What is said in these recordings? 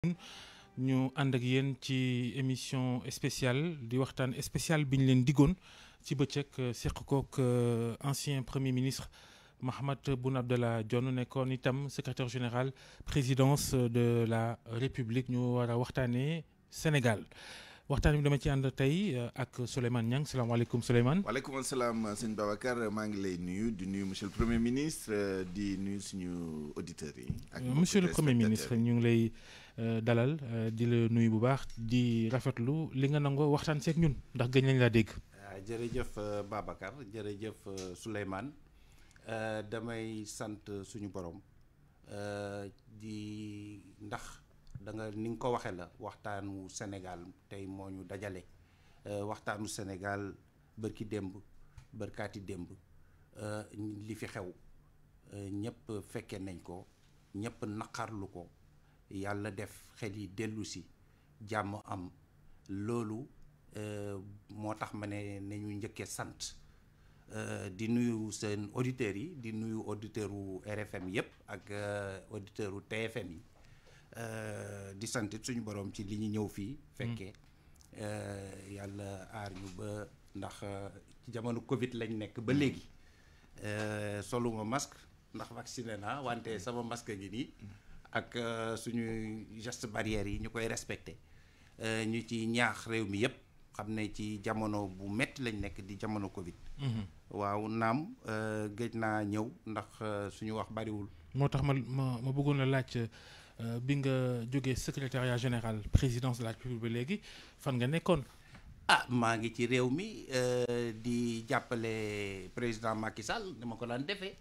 ñu ànd ak yéen ci émission spéciale di waxtaan spécial bi ñu leen diggoon ci bëccëg seq kook ancien premier ministre Mahammed Boun Abdallah Dionne nekkoon itam secrétaire général présidence de la République ñu war a waxtaanee Sénégal waxtaan bi dama ci ànd tey ak Souleymane Niang salaamaaleykum Souleymane. waaleykum salaam sëñ Babacar maa ngi lay nuyu di nuyu monsieur le premier ministre di nuyu suñu auditeurs yi. ak monsieur le premier ministre ñu ngi lay dalal di la nuyu bu baax di rafetlu li nga nangoo waxtaan seeg ñun ndax gëj nañ laa dégg. jërëjëf Babacar jërëjëf Souleymane damay sant suñu borom di ndax. da nga ni nga ko waxee la waxtaanu Sénégal tey moo ñu dajale waxtaanu Sénégal bërki démb bërkaati démb li fi xew ñëpp fekke nañ ko ñëpp naqarlu ko yàlla def xel yi dellu si jàmm am loolu moo tax ma ne nañu njëkkee sant di nuyu seen auditeurs yi di nuyu auditeur u RFM yëpp ak auditeur u TFM yi di sant suñu borom ci li ñu ñëw fii fekkee yàlla aar ñu ba ndax ci jamono Covid lañ nekk ba léegi soluma masque ndax vacciné naa wante sama masque ngi nii ak suñu geste barrière yi ñu koy respecté ñu ci ñaax réew mi yëpp xam ne ci jamono bu metti lañ nekk di jamono Covid. waaw naam gëj naa ñëw ndax suñu wax bariwul. moo tax ma bëggoon la laaj. bi nga jógee secrétariat général présidence de la République ba léegi fan nga nekkoon. maa ngi ci réew mi di jàppale président Macky Sall dama ko daan defee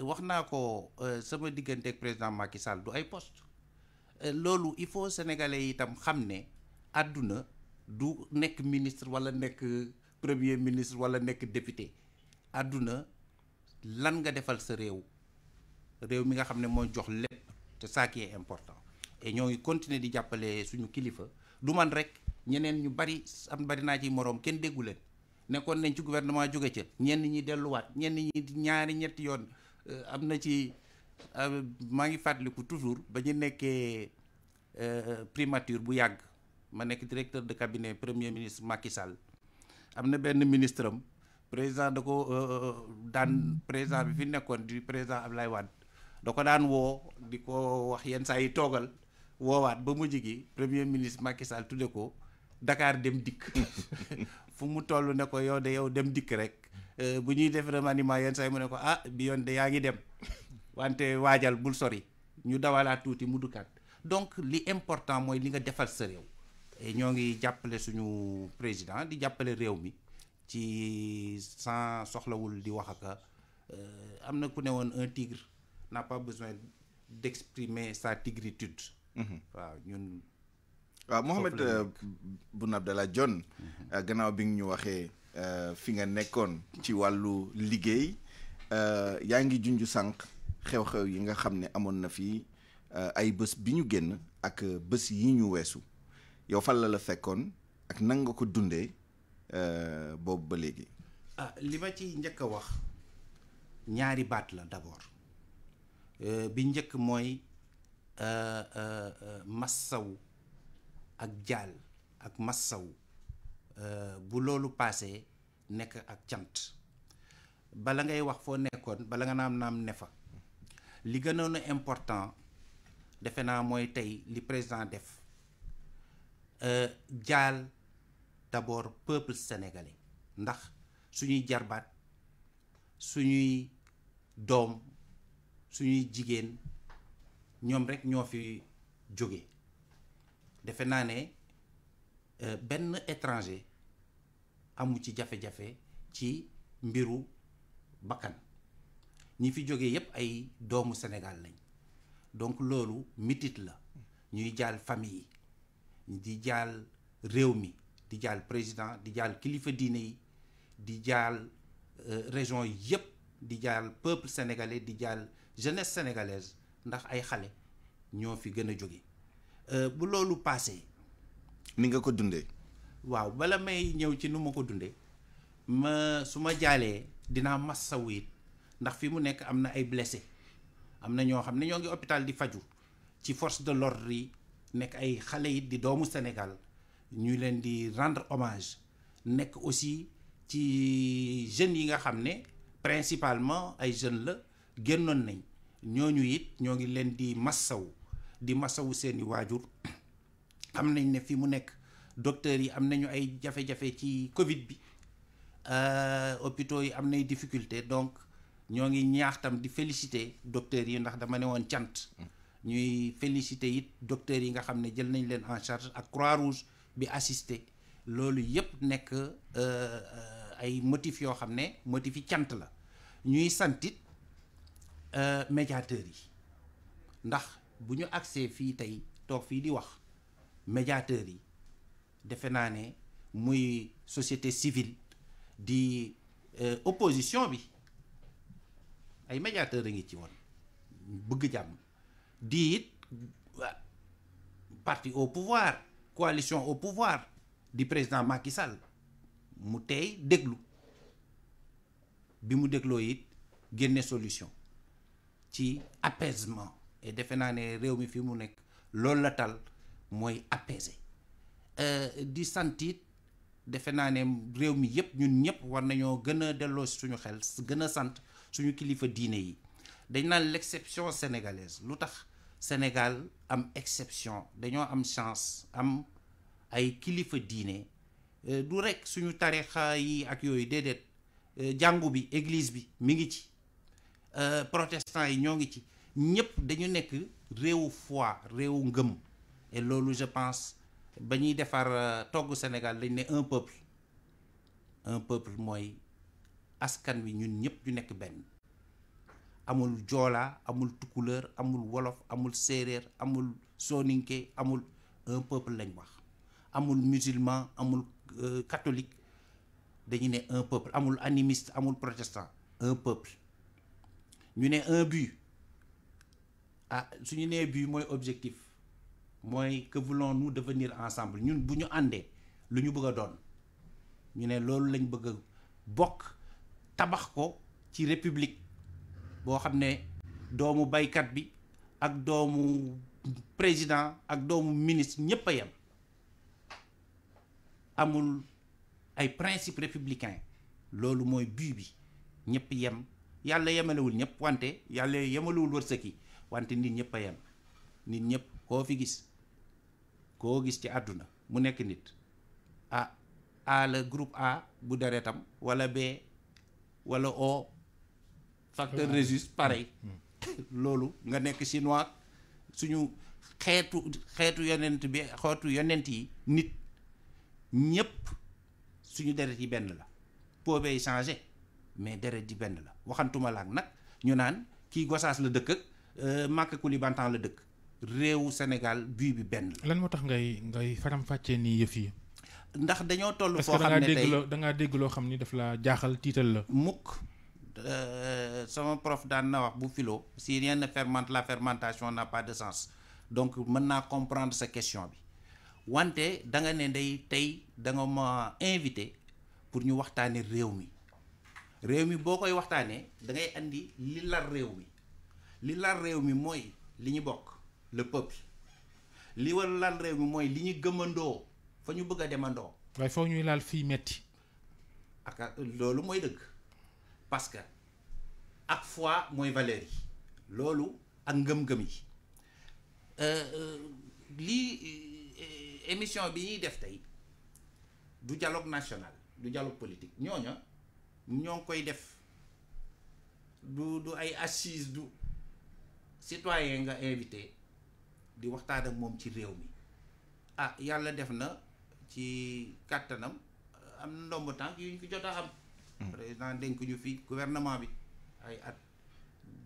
wax naa ko sama diggante ak président Macky Sall du ay poste loolu il faut sénégalais itam xam ne àdduna du nekk ministre wala nekk premier ministre wala nekk député àdduna lan nga defal sa réew mi nga xam ne moo jox lépp. c'est ça qui est important et ñoo ngi continuer di jàppale suñu kilifa du man rek ñeneen ñu bari bari naa ci moroom kenn déggu leen nekkoon nañ ci gouvernement jóge ca ñenn ñi delluwaat ñenn ñi ñaari ñetti yoon am na ci maa ngi fàttaliku toujours ba ñu nekkee primature bu yàgg ma nekk directeur de cabinet premier ministre Macky Sall am na benn ministre am président da ko daan président bi fi nekkoon di président Ablaye Wade da ko daan woo di ko wax yenn saa yi toogal woowaat ba mujj gi premier ministre Macky Sall tudde ko Dakar dem dikk fu mu toll ne ko yow dem dikk rek bu ñuy def remaniement yenn saa yi mu ne ko bi yoon de yaa ngi dem wante waajal bul sori ñu dawalaat tuuti mu dukkaat donc li important mooy li nga defal sa réew ñoo ngi jàppale suñu président di jàppale réew mi ci sans soxlawul di wax ak am na ku ne woon un tigre n'a pas besoin d'exprimer sa tigritude. waaw ñun. waaw Mahammed Boun Abdallah Dionne. gannaaw bi nga ñu waxee fi nga nekkoon ci wàllu liggéey yaa ngi junj sànq xew-xew yi nga xam ne amoon na fii ay bés bi ñu génn ak bés yi ñu weesu yow fan la fekkoon ak nan nga ko dundee boobu ba léegi. li ma ci njëkk a wax ñaari baat la d'abord. bi njëkk mooy massawu ak jaal ak massawu bu loolu paasee nekk ak cant bala ngay wax foo nekkoon bala nga naam ne fa li gënoon a important defe naa mooy tey li président def jaal d'abord peuple sénégalais ndax suñuy jarbaat suñuy doom suñuy jigéen ñoom rek ñoo fi jóge defe naa ne benn étranger amu ci jafe-jafe ci mbiru bakkan ñi fi jóge yépp ay doomu Sénégal lañ donc loolu mitit la ñuy jaal famille yi di jaal réew mi di jaal président di jaal kilifa diine yi di jaal région yépp di jaal peuple sénégalais di jaal jeunesse sénégalaise ndax ay xale ñoo fi gën a jóge bu loolu passé ni nga ko dundee. waaw bala may ñëw ci nu ma ko dundee su ma jaalee dinaa massawu it ndax fi mu nekk am na ay blessé am na ñoo xam ne ñoo ngi hôpital di faju ci force de l'ordre yi nekk ay xale yi di doomu Sénégal ñu leen di rendre hommage nekk aussi ci jeunes yi nga xam ne principalement ay jeunes la génnoon nañ ñooñu it ñoo ngi leen di massawu seeni waajur. xam nañ ne fi mu nekk docteurs yi am nañu ay jafe-jafe ci Covid bi hôpitaux yi am nay difficulté donc ñoo ngi ñaax tam di féliciter docteurs yi ndax dama ne woon cant ñuy féliciter it docteurs yi nga xam ne jël nañ leen en charge ak Croix-Rouge bi assister loolu yépp nekk ay motifs yoo xam ne motifs yi cant la ñuy santit médiateurs yi ndax bu ñu agsee fii tey toog fii di wax médiateurs yi defe naa ne muy société civile di opposition bi ay médiateurs a ngi ci woon bëgg jàmm di it parti au pouvoir coalition au pouvoir di président Macky Sall mu tey déglu bi mu dégloo it génne solution ci apaisement et defe naa ne réew mi fi mu nekk loolu la tal mooy apaiser di santit defe naa ne réew mi yépp ñun ñëpp war nañoo gën a delloo suñu xel gën a sant suñu kilifa diine yi dañ naan l'exception sénégalaise lu tax Sénégal am exception dañoo am chance am ay kilifa diine du rekk suñu tarixa yi ak yooyu déedéet jàngu bi église bi mi ngi ci protestants yi ñoo ngi ci ñëpp dañu nekk réewu foi réewu ngëm et loolu je pense ba ñuy defar togg Sénégal dañ ne un peuple mooy askan wi ñun ñëpp ñu nekk benn amul joola amul tukuleur amul wolof amul séeréer amul soninké amul un peuple lañ wax amul musulman amul catholique dañu ne un peuple amul animiste amul protestant un peuple ñu ne un but suñu nee but mooy objectif mooy que voulons-nous devenir ensemble ñun bu ñu àndee lu ñu bëgg a doon ñu ne loolu lañ bëgg a bokk tabax ko ci république boo xam ne doomu baykat bi ak doomu président ak doomu ministre ñépp a yem amul ay principe républicain loolu mooy but bi ñépp yem yàlla yemalewul ñépp wante yàlla yemalewul wërsëg yi wante nit ñépp a yem nit ñépp koo gis ci àdduna mu nekk nit A la groupe A bu deretam wala B wala O facteur Rhésus pareil loolu nga nekk chinois suñu xeetu yonent yi nit ñépp suñu deret yi benn la poobee changé mais deret yi benn la waxantuma laak nag ñu naan kii Gossas la dëkk ak Maka Koulibantang la dëkk réewu Sénégal bii bi benn la. lan moo tax ngay faram-fàccee nii yëf yi. ndax dañoo toll foo xam ne tey da ngaa dégg loo xam ni daf la jaaxal tiital la. mukk sama prof daan na wax bu philo si rien ne fermente la fermentation n'a pas de sens donc mën naa comprendre sa question bi wante da nga ne tey da nga ma invité pour ñu waxtaane réew mi boo koy waxtaanee da ngay andi li lar réew mi mooy li ñu bokk le peuple li war lar réew mi mooy li ñu gëmandoo fa ñu bëgg a demandoo. waaye foog ñuy laal fii metti ak loolu mooy dëgg parce que ak foi mooy valeur yi loolu ak ngëm-ngëm yi lii émission bi ñuy def tey du dialogue national du dialogue politique ñoo ngi koy def du ay assises du citoyen nga invité di waxtaan ak moom ci réew mi yàlla def na ci kàttanam am na ndomb tànk yu ñu fi jot a am. président dénk ñu fi gouvernement bi ay at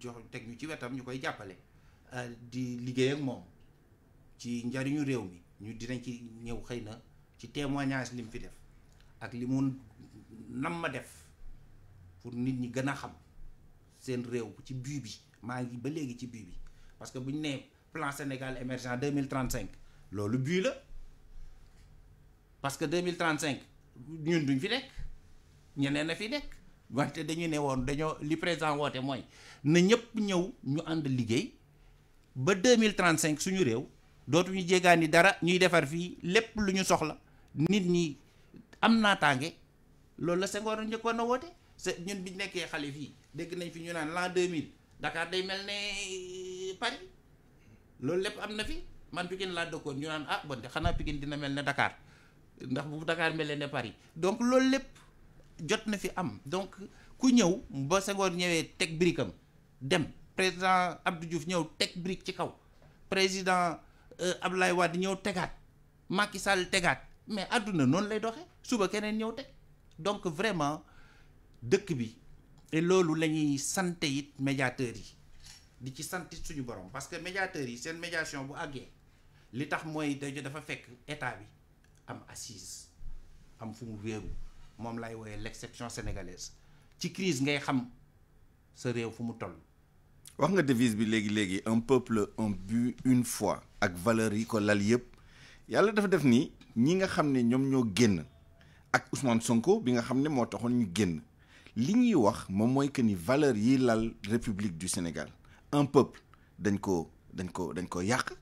jox teg ñu ci wetam ñu koy jàppale di liggéey ak moom ci njariñu réew mi ñu dinañ ci ñëw xëy na ci témoignage li mu fi def ak li mu nam ma def pour nit ñi gën a xam seen réew ci but bi maa ngi ba léegi ci but bi parce que bu ñu nee plan Sénégal émergent 2035 loolu but la parce que 2035 ñun duñ fi nekk ñeneen a fi nekk wante dañu ne woon li président woote mooy na ñëpp ñëw ñu ànd liggéey ba 2035 suñu réew dootuñu jéggaani dara ñuy defar fii lépp lu ñu soxla nit ñi am naataange loolu la Senghor njëkkoon a woote ñun biñ nekkee xale fii dégg nañ fi ñu naan l'an 2000 Dakar day mel ne Paris loolu lépp am na fi man Pikine laa dëkkoon ñu naan ah bon de xanaa Pikine dina mel ne Dakar ndax bu Dakar mel ne Paris donc loolu lépp jot na fi am donc ku ñëw ba Senghor ñëwee teg brikam dem président Abdou Diouf ñëw teg brique ci kaw président Abdoulaye Wade ñëw tegaat Macky Sall tegaat mais àdduna noonu lay doxee suba keneen ñëw teg donc vraiment dëkk bi et loolu la ñuy sant it médiateurs yi di ci sant suñu borom parce que médiateurs yi seen médiation bu àggee li tax mooy dafa fekk état bi am assise am fu mu wéeru moom lay wooyee l'exception sénégalaise ci crise ngay xam sa réew fu mu toll. wax nga devise bi léegi un peuple un but une foi ak valeurs yi ko lal yëpp yàlla dafa def ni ñi nga xam ne ñoom ñoo génn ak Ousmane Sonko bi nga xam ne moo taxoon ñu génn li ñuy wax moom mooy que ni valeurs yi lal République du Sénégal un peuple dañ ko yàq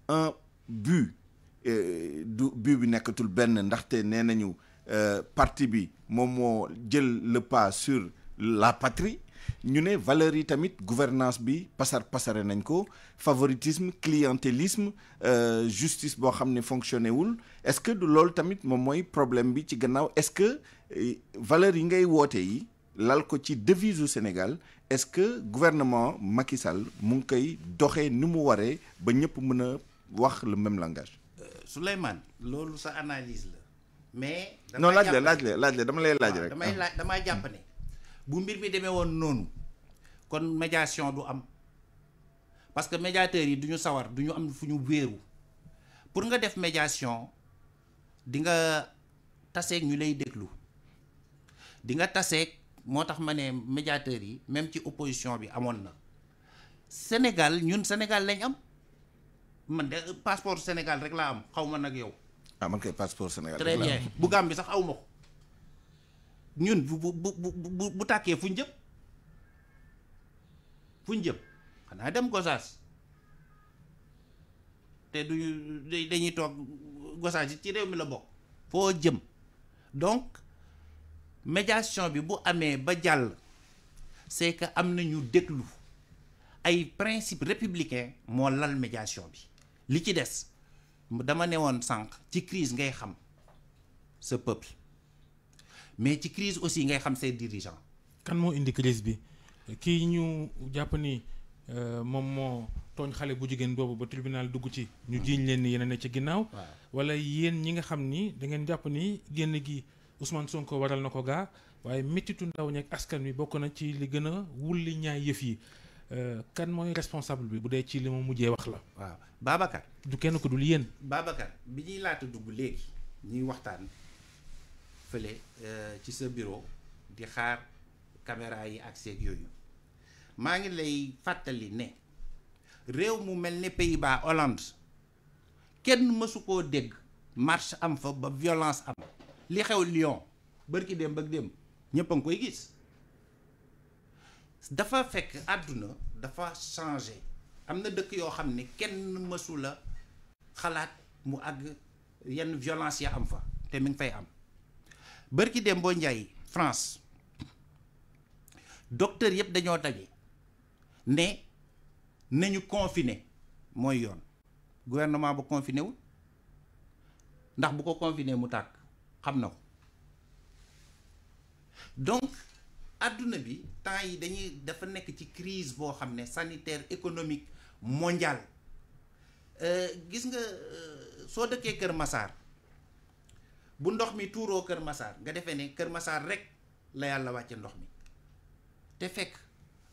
un but du but bi nekkatul benn ndaxte nee nañu parti bi moom moo jël le pas sur la patrie ñu ne valeurs yi tamit gouvernance bi pasare nañ ko favoritisme clientélisme justice boo xam ne fonctionné wul est-ce que du loolu tamit moom mooy problème bi ci gannaaw est-ce que valeurs yi ngay woote yi lal ko ci devise u Sénégal est-ce que gouvernement Macky Sall mu ngi koy doxee ni mu waree ba ñëpp mën a wax le même langage. Souleymane loolu sa analyse la mais. non laaj la dama lay laaj rek. damaa jàpp ne bu mbir mi demee woon noonu kon médiation du am parce que médiateurs yi du ñu sawar du ñu am fu ñu wéeru pour nga def médiation di nga taseeg ñu lay déglu di nga taseeg moo tax ma ne médiateurs yi même ci opposition bi amoon na Sénégal ñun Sénégal lañ am man de passeport Sénégal rek laa am xaw ma nag yow. ah man kay passeport Sénégal. très bien bu Gambie sax aw ma ko ñun bu tàkkee fu ñu jëm xanaa dem Gossas te dañuy toog Gossas ci réew mi la bokk. foo jëm donc médiation bi bu amee ba jàll c'est que am na ñu déglu ay principe républicain moo lal médiation bi li ci des dama ne woon sànq ci crise ngay xam ce peuple mais ci crise aussi ngay xam ses dirigeants. kan moo indi crise bi kii ñu jàpp ni moom moo tooñ xale bu jigéen boobu ba tribunal dugg ci ñu jiiñ leen ni yéen a ne ci ginnaaw. wala yéen ñi nga xam ni da ngeen jàpp ni génn gi Ousmane Sonko waral na ko gaa waaye méttitu ndaw ñeeg askan wi bokk na ci li gën a wulli ñaay yëf yi kan mooy responsable bi bu dee ci li ma mujjee wax la. waaw Babacar. du kenn ko dul yéen. Babacar bi ñuy laata dugg léegi ñuy waxtaan fële ci sa bureau di xaar caméra yi ak seeg yooyu maa ngi lay fàttali ne réew mu mel ne Pays-Bas Hollande kenn mësu koo dégg marche am fa ba violence am li xew Lyon bërki dem bëgg dem ñëpp a ngi koy gis dafa fekk àdduna dafa changé am na dëkk yoo xam ne kenn mësu la xalaat mu àgg yenn violence ya am fa te mi ngi fay am bërki dem boo njaay France docteur yëpp dañoo daje ne nañu confiné mooy yoon gouvernement bu confiné wul ndax bu ko confiné mu tàkk xam na ko donc adduna bi temps yi dafa nekk ci crise boo xam ne sanitaire économique mondiale gis nga soo dëkkee Kër Massar bu ndox mi tuuroo Kër Massar nga defee ne Kër Massar rek la yàlla wàcce ndox mi te fekk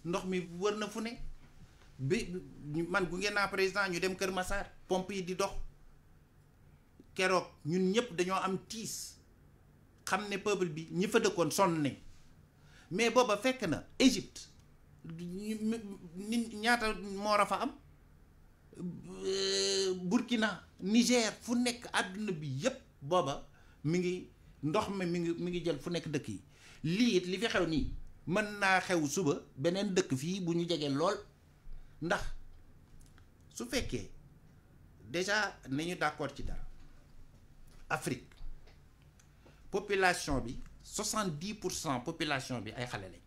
ndox mi wër na fu ne bi man gunge naa président ñu dem Kër Massar pompe yi di dox keroog ñun ñëpp dañoo am tiis xam ne peuple bi ñi fa dëkkoon sonn nañ mais booba fekk na Égypte ñaata moor a fa am Burkina Niger fu nekk àdduna bi yépp booba mi ngi ndox mi mi ngi jël fu nekk dëkk yi lii it li fi xew nii mën naa xew suba beneen dëkk fii bu ñu jegee lool ndax su fekkee déjà nañu d'accord ci dara Afrique population bi 70% population bi ay xale lañ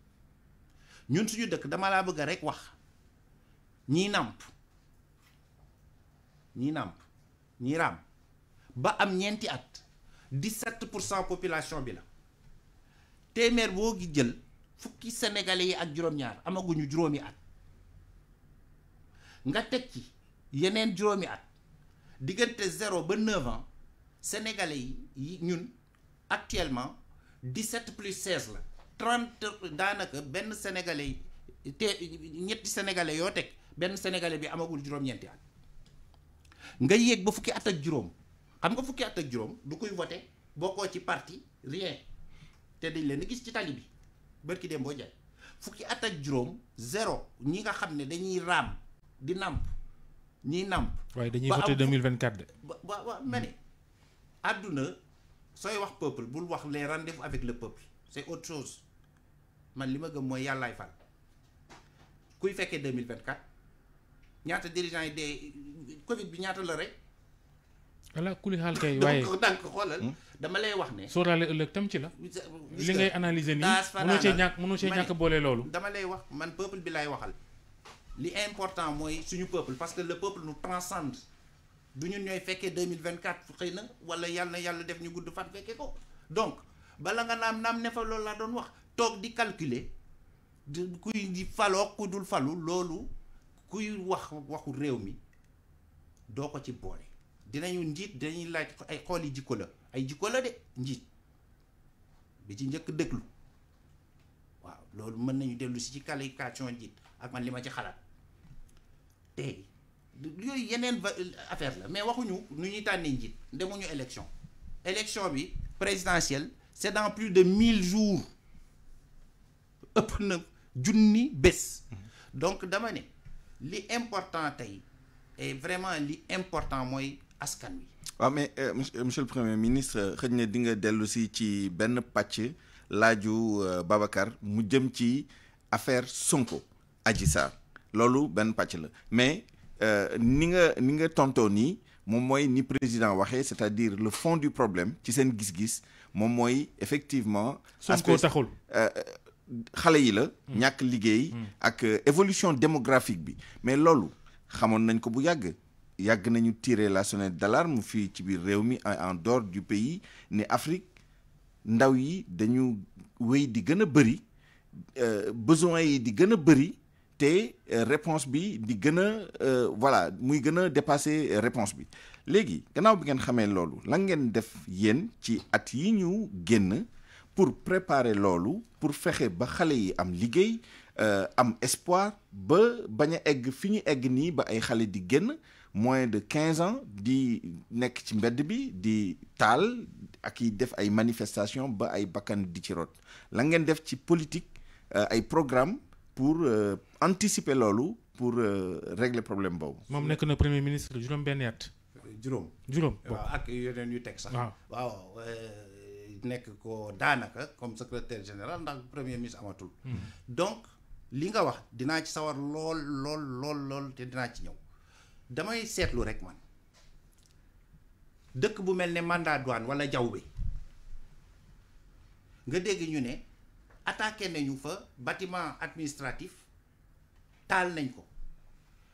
ñun suñu dëkk dama laa bëgg rek wax ñii nàmp ñii raam ba am ñeenti at 17% population bi la téeméer boo gi jël fukki sénégalais yi ak juróom-ñaar amaguñu juróomi at nga teg ci yeneen juróomi at diggante 0 ba 9 ans sénégalais yi ñun actuellement 17 plus 16 la 30 daanaka benn sénégalais te ñetti sénégalais yoo teg benn sénégalais bi amagul juróom-ñeenti at nga yéeg ba fukki at ak juróom xam nga fukki at ak juróom du koy voté bokkoo ci parti rien te dañ leen gis ci tali bi bërki dem boo jaay fukki at ak juróom 0 ñi nga xam ne dañuy raam di nàmp ñiy nàmp. waaye dañuy voté 2024 de. ba ma ne àdduna sooy wax peuple bul wax les rendez-vous avec le peuple c'est autre chose man li ma gëm mooy yàllaay fal kuy fekkee 2024 ñaata dirigeants yi dee Covid bi ñaata la rek. voilà kuli xaal kay waaye donc xoolal dama lay wax ne. sóoraale ëllëg tam ci la. li ngay analyser nii mënoo cee ñàkk boole loolu. dama lay wax man peuple bi lay waxal. li important mooy suñu peuple parce que le peuple nous transcende du ñun ñooy fekkee 2024 xëy na wala yàlla def ñu gudd fan fekkee ko donc bala nga naam ne fa loolu laa doon wax toog di calculer kuy di faloo ku dul falu loolu kuy waxu réew mi doo ko ci boole dinañu njiit dinañuy laaj ay xool yi jikko la ay jikko la de njiit bi ci njëkk déglu waaw loolu mën nañu dellu si ci qualification njiit ak man li ma ci xalaat tey yooyu yeneen affaire la mais waxuñu nu ñuy tànnee njiit demuñu élection bi présidentielle c'est dans plus de 1000 jours ëpp na junni bés donc dama ne li important tey et vraiment li important mooy askan wi. waaw mais monsieur le premier ministre xëy na di nga dellu si ci benn pàcc laaju Babacar mu jëm ci affaire Sonko Adji Sarr loolu benn pàcc la mais ni nga tontoo nii moom mooy ni président waxee c'est-à-dire le fond du problème ci seen gis-gis moom mooy effectivement. Sonko taxul xale yi la. ñàkk liggéey. ak évolution démographique bi mais loolu xamoon nañ ko bu yàgg nañu tirer la sonnette d'alarme fii ci biir réew mi en dehors du pays ne Afrique ndaw yi dañu wéy di gën a bëri besoins yi di gën a bëri te réponse bi di gën a voilà muy gën a dépasser réponse bi léegi gannaaw bi ngeen xamee loolu lan ngeen def yéen ci at yi ñu génn pour préparer loolu pour fexe ba xale yi am liggéey am espoir ba bañ a egg fi ñu egg nii ba ay xale di génn moins de 15 ans di nekk ci mbedd bi di taal ak yi def ay manifestation ba ay bakkan di ci rot la ngeen def ci politique ay programme pour anticiper loolu pour régler problème boobu. moom nekk na premier ministre juróom-benni at. juróom. waaw ak yeneen yu teg sax. waaw nekk ko daanaka comme secrétaire général ndax premier ministre amatul. donc li nga wax dinaa ci sawar lool te dinaa ci ñëw. damay seetlu rek man dëkk bu mel ne mandat douane wala jawbe nga dégg ñu ne attaqué nañu fa bâtiment administratif taal nañ ko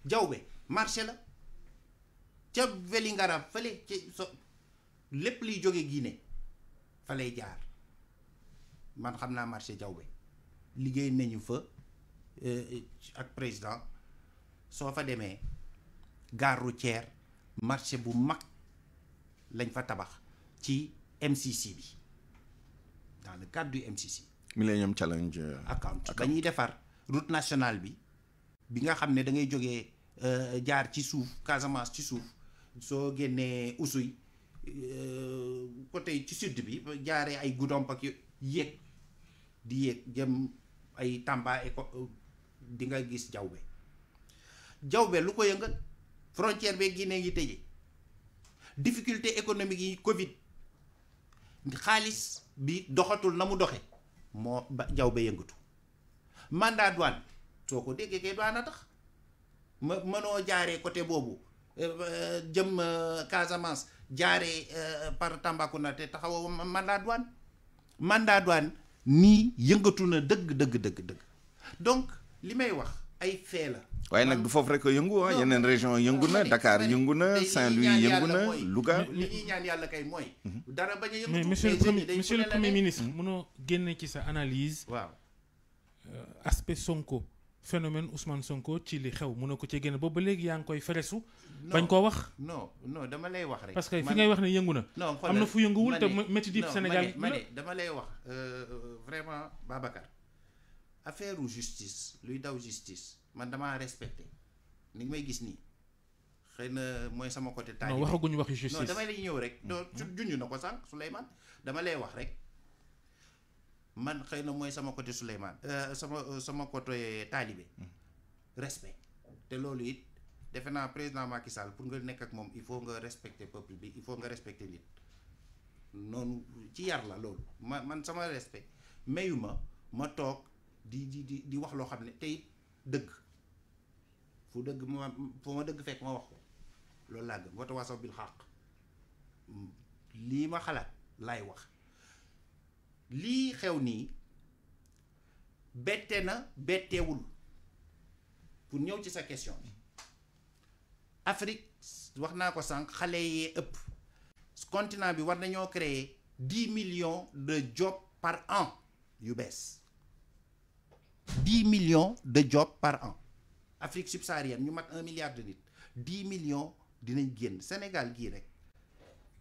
jawbe marché la ca Vélingara fële ci lépp liy jóge Guinée fa lay jaar man xam naa marché jawbe liggéey nañu fa ak président soo fa demee gare routière marché bu mag lañ fa tabax ci MCC bi dans le cadre du MCC. Millennium Challenge account dañuy defar route nationale bi nga xam ne da ngay jógee jaar ci suuf Casamance ci suuf soo génnee Oussouye côté ci sud bi jaaree ay Goudomp ak yéeg di yéeg jëm ay Tamba di nga gis jawbe lu ko yëngal. frontière bi Guinée ngi tëje difficulté économique yi Covid xaalis bi doxatul na mu doxe moo ba jawbe yëngatu mandat douane soo ko déggee kay douane a tax mënoo jaaree côté boobu jëm Casamance jaaree par Tambacounda te taxawoo mandat douane nii yëngatu na dëgg donc li may wax ay fee la. waaye nag du foofu rek a yëngu yeneen région yëngu na Dakar yëngu na Saint-Louis yëngu na Louga. li ñuy ñaan yàlla kay mooy. dara bañ a yëngatu. mais monsieur le premier ministre mënoo génne ci sa analyse. waaw aspect Sonko phénomène Ousmane Sonko ci li xew mënoo ko ci génne boobu ba léegi yaa ngi koy feresu. bañ koo wax. non dama lay wax rek. parce que fi ngay wax ne yëngu na. non am na fu yënguwul te métti di Sénégal. ma ne dama lay wax vraiment Babacar. affaire justice luy daw justice man damaa respecté ni may gis nii xëy na mooy sama côté. taalibe non waxaguñu waxi justice. non damay lay ñëw rek. non junj na ko sànq Souleymane dama lay wax rek man xëy na mooy sama côté Souleymane sama côté taalibe respect te loolu it defe naa président Macky Sall pour nga nekk ak moom il faut nga respecter peuple bi il faut nga respecter nit noonu ci yar la loolu man sama respect mayuma ma toog. di wax loo xam ne tey dëgg fu ma dëgg fekk ma wax ko loolu laa gëm wata waasaw bil xaq lii ma xalaat laay wax lii xew nii bette na betteewul pour ñëw ci sa question bi Afrique wax naa ko sànq xale yee ëpp continent bi war nañoo créer 10 millions de jobs par an yu bees 10 millions de jobs par an Afrique subsaharienne ñu mat 1 milliard de nit 10 millions dinañ génn Sénégal gii rek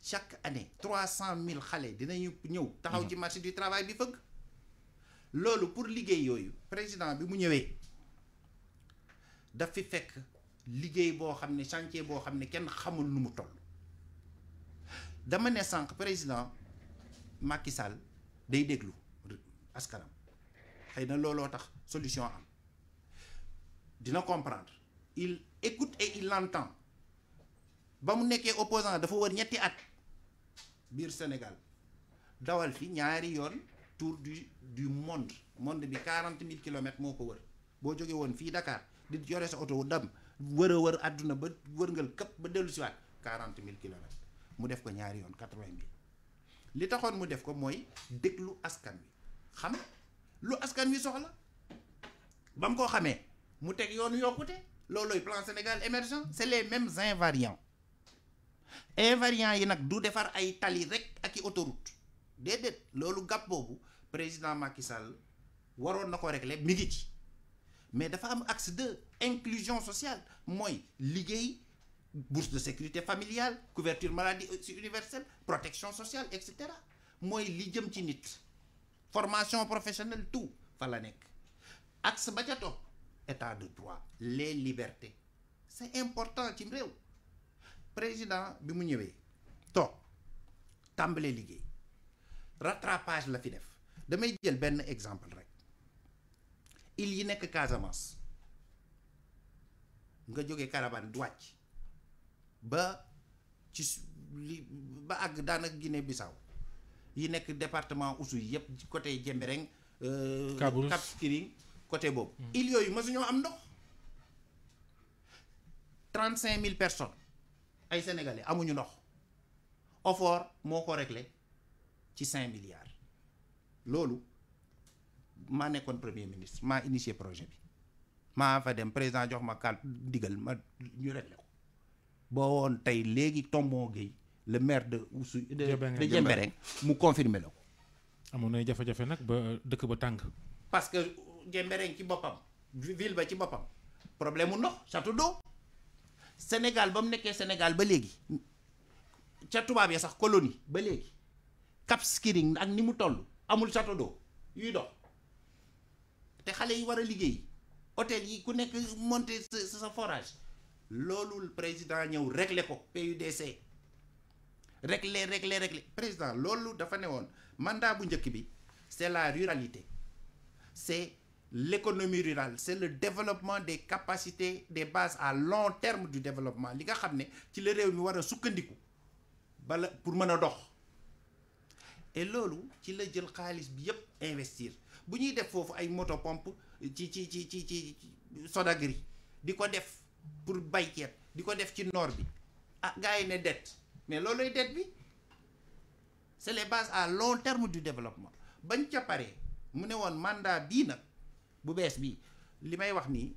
chaque année 300 000 xale dinañu ñëw taxaw ci marché du travail bi fëgg loolu pour liggéey yooyu président bi mu ñëwee daf fi fekk liggéey boo xam ne chantier boo xam ne kenn xamul nu mu toll dama ne sànq président Macky Sall day déglu askanam xëy na looloo tax solution am dina comprendre il écoute et il entend ba mu nekkee opposant dafa wër ñetti at biir Sénégal dawal fi ñaari yoon tour du monde bi 40 000 kilomètres moo ko wër boo jógee woon fii Dakar di yore sa oto dem wër àdduna ba wërngal këpp ba dellu siwaat 40 000 kilomètres mu def ko ñaari yoon 80 000 li taxoon mu def ko mooy déglu askan wi xam lu askan wi soxla ba mu ko xamee mu teg yoonu yokkute loolooy plan Sénégal émergent c'est les mêmes invariants yi nag du defar ay tali rek ak i autoroute déedéet loolu gàpp boobu président Macky Sall waroon na ko régler mi ngi ci mais dafa am axe 2 inclusion sociale mooy liggéey bourse de sécurité familiale couverture maladie universelle protection sociale et cetera mooy li jëm ci nit formation professionnelle tout fa la nekk axe ba ca topp état de droit les libertés c'est important ci réew président bi mu ñëwee toog tàmbalee liggéey rattrapage la fi def damay jël benn exemple rek il yi nekk Casamance nga jógee Carabane du wàcc ba ci ba àgg daanaka Guinée Bissau yi nekk département Oussouye yëpp côté Jembereng Cap Skirring côté boobu il yooyu mësuñoo am ndox 35 000 personnes ay sénégalais amuñu ndox OFOR moo ko réglé ci 5 milliards loolu maa nekkoon premier ministre maa initié projet bi maa fa dem président jox ma kàddu ndigal ma ñu réglé ko boo woon tey léegi Tombon Gueye le maire de Oussouye de Jembereng mu confirmer la ko. amoon na jafe-jafe nag ba dëkk ba tàng. parce que Jembereng ci boppam ville ba ci boppam problème mu ndox château d'eau Sénégal ba mu nekkee Sénégal ba léegi ca tubaab ya sax colonie ba léegi Cap Skirring ak ni mu toll amul château d'eau yuy dox te xale yi war a liggéey hôtel yi ku nekk monter sa forage loolu président ñëw régler ko PUDC régler président loolu dafa ne woon mandat bu njëkk bi c'est la ruralité c'est l'économie rurale c'est le développement des capacités des bases à long terme du développement li nga xam ne ci la réew mi war a sukkandiku bala pour mën a dox et loolu ci la jël xaalis bi yépp investir bu ñuy def foofu ay moto pompe ci Sodagri di ko def pour bay ceeb di ko def ci nord bi ah gars yi ne dette mais looluy dette bi c'est les bases à long terme du développement bañ ca paree mu ne woon mandat bii nag bu bees bii li may wax nii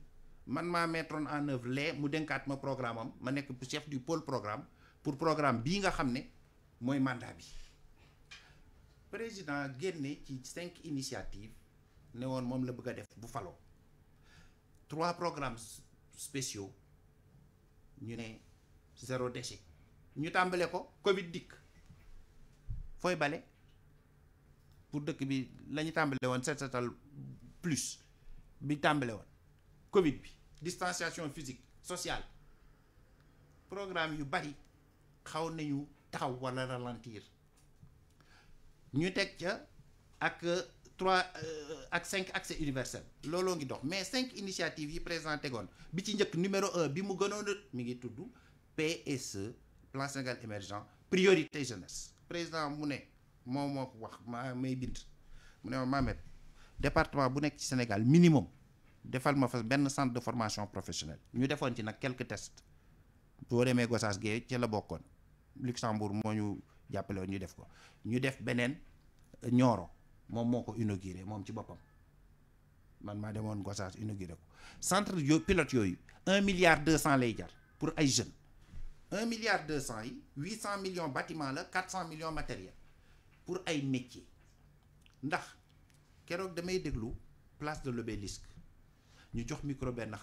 man maa mettre en œuvre mu dénkaat ma programme am ma nekk chef du pôle programme pour programme bii nga xam ne mooy mandat bi président génne ci 5 initiatives ne woon moom la bëgg a def bu faloo 3 programmes spéciaux ñu ne 0 déchet ñu tàmbale ko Covid dikk fooy bale pour dëkk bi la ñu tàmbale woon set setal plus bi tàmbale woon Covid bi distanciation physique sociale programme yu bari xaw nañu taxaw wala ralentir ñu teg ca ak 5 accès universel looloo ngi dox mais 5 initiatives yi présenté goon bi ci njëkk numéro 1 bi mu gënoon mi ngi tudd PSE plan Sénégal émergent priorité jeunesse président mu ne moom moo ko wax may bind mu ne ma Mamet département bu nekk ci Sénégal minimum defal ma fa benn centre de formation professionnelle ñu defoon ci nag quelques tests boo demee Gossas Gueye ci la bokkoon Luxembourg moo ñu jàppale woon ñu def ko ñu def beneen Nioro moom moo ko inauguré moom ci boppam man maa demoon Gossas inauguré ko centre pilote yooyu 1 milliard 200 lay jar pour ay jeunes 1 milliard 200 yi 800 millions bâtiment la 400 millions matériel pour ay métiers ndax keroog damay déglu place de l'Obélisque ñu jox micro benn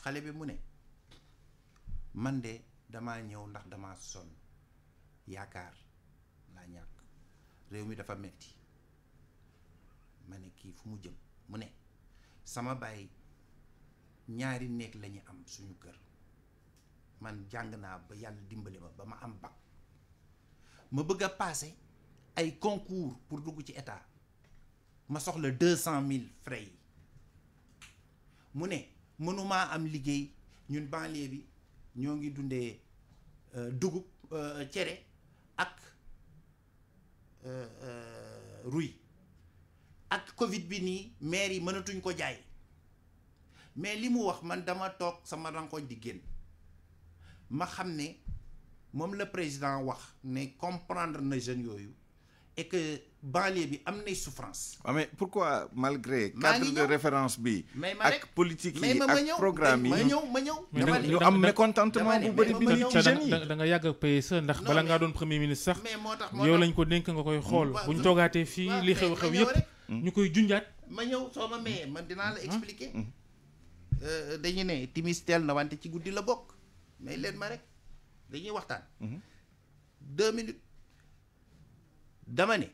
xale bi mu ne man de damaa ñëw ndax damaa sonn yaakaar laa ñàkk réew mi dafa metti ma ne kii fu mu jëm mu ne sama baay ñaari néeg la ñu am suñu kër man jàng naa ba yàlla dimbali ma ba ma am bac ma bëgg a passer ay concours pour dugg ci état ma soxla 200 000 frais yi mu ne mënumaa am liggéey ñun banlieue bi ñoo ngi dundee dugub cere ak ruy ak Covid bi nii maire yi mënatuñ ko jaay mais li mu wax man dama toog sama rankoñ di génn ma xam ne moom la président wax ne comprendre na jeunes yooyu et que banlieue bi am nay souffrance. mais pourquoi malgré cadre de référence bi ak politique yi ak programme yi ma ñëw ñu am mécontentement bu bëri bi ci jeunes yi da nga yàgg PSE ndax bala ngaa doon premier ministre sax mais moo tax yow lañ ko dénk nga koy xool buñ toogaatee fii li xew-xew yëpp ñu koy junjaat ma ñëw soo ma mayee man dinaa la expliquer dañu ne timis teel na wante ci guddi la bokk mais leen ma rek dañuy waxtaan 2 minutes dama ne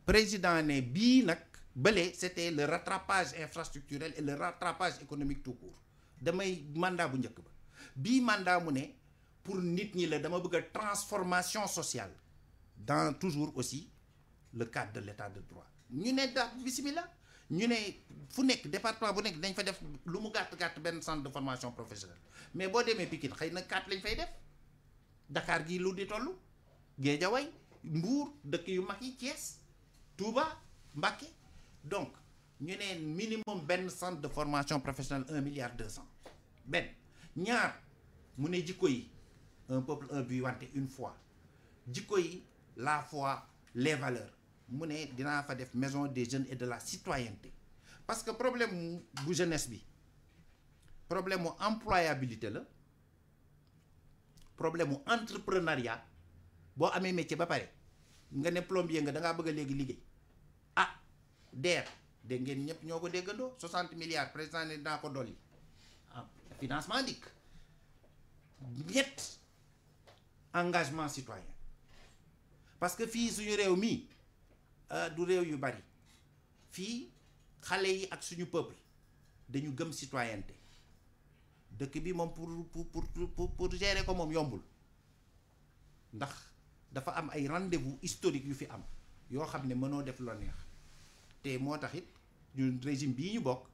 président ne bii nag bële c'était le rattrapage infrastructurel et le rattrapage économique tout court damay mandat bu njëkk ba bii mandat mu ne pour nit ñi la dama bëgg a transformation sociale dans toujours aussi le cadre de l'état de droit ñu ne da bismillah ñu ne fu nekk département bu nekk dañ fa def lu mu gàtt benn centre de formation professionnelle mais boo demee Pikine xëy na 4 lañ fay def Dakar gii lu di toll Guédiawaye Mbour dëkk yu mag yi Thiès Touba Mbacké donc ñu ne minimum benn centre de formation professionnelle 1 milliard 200 benn ñaar mu ne jikko yi un peuple un but wante une foi jikko yi la foi les valeurs mu ne dinaa fa def maison des jeunes et de la citoyenneté parce que problème bu jeunesse bi problème mu employabilité la problème mu entrepreneuriat boo amee métier ba pare nga ne plombier nga da ngaa bëgg a léegi liggéey ah DER dégg ngeen ñëpp ñoo ko déggandoo 60 milliards président ne dinaa ko dolli ah financement dikk ñett engagement citoyen parce que fii suñu réew mii du réew yu bari fii xale yi ak suñu peuple dañu gëm citoyenneté dëkk bi moom pour gérer ko moom yombul ndax dafa am ay rendez-vous historique yu fi am yoo xam ne mënoo def lu neex te moo tax it ñun régime bii ñu bokk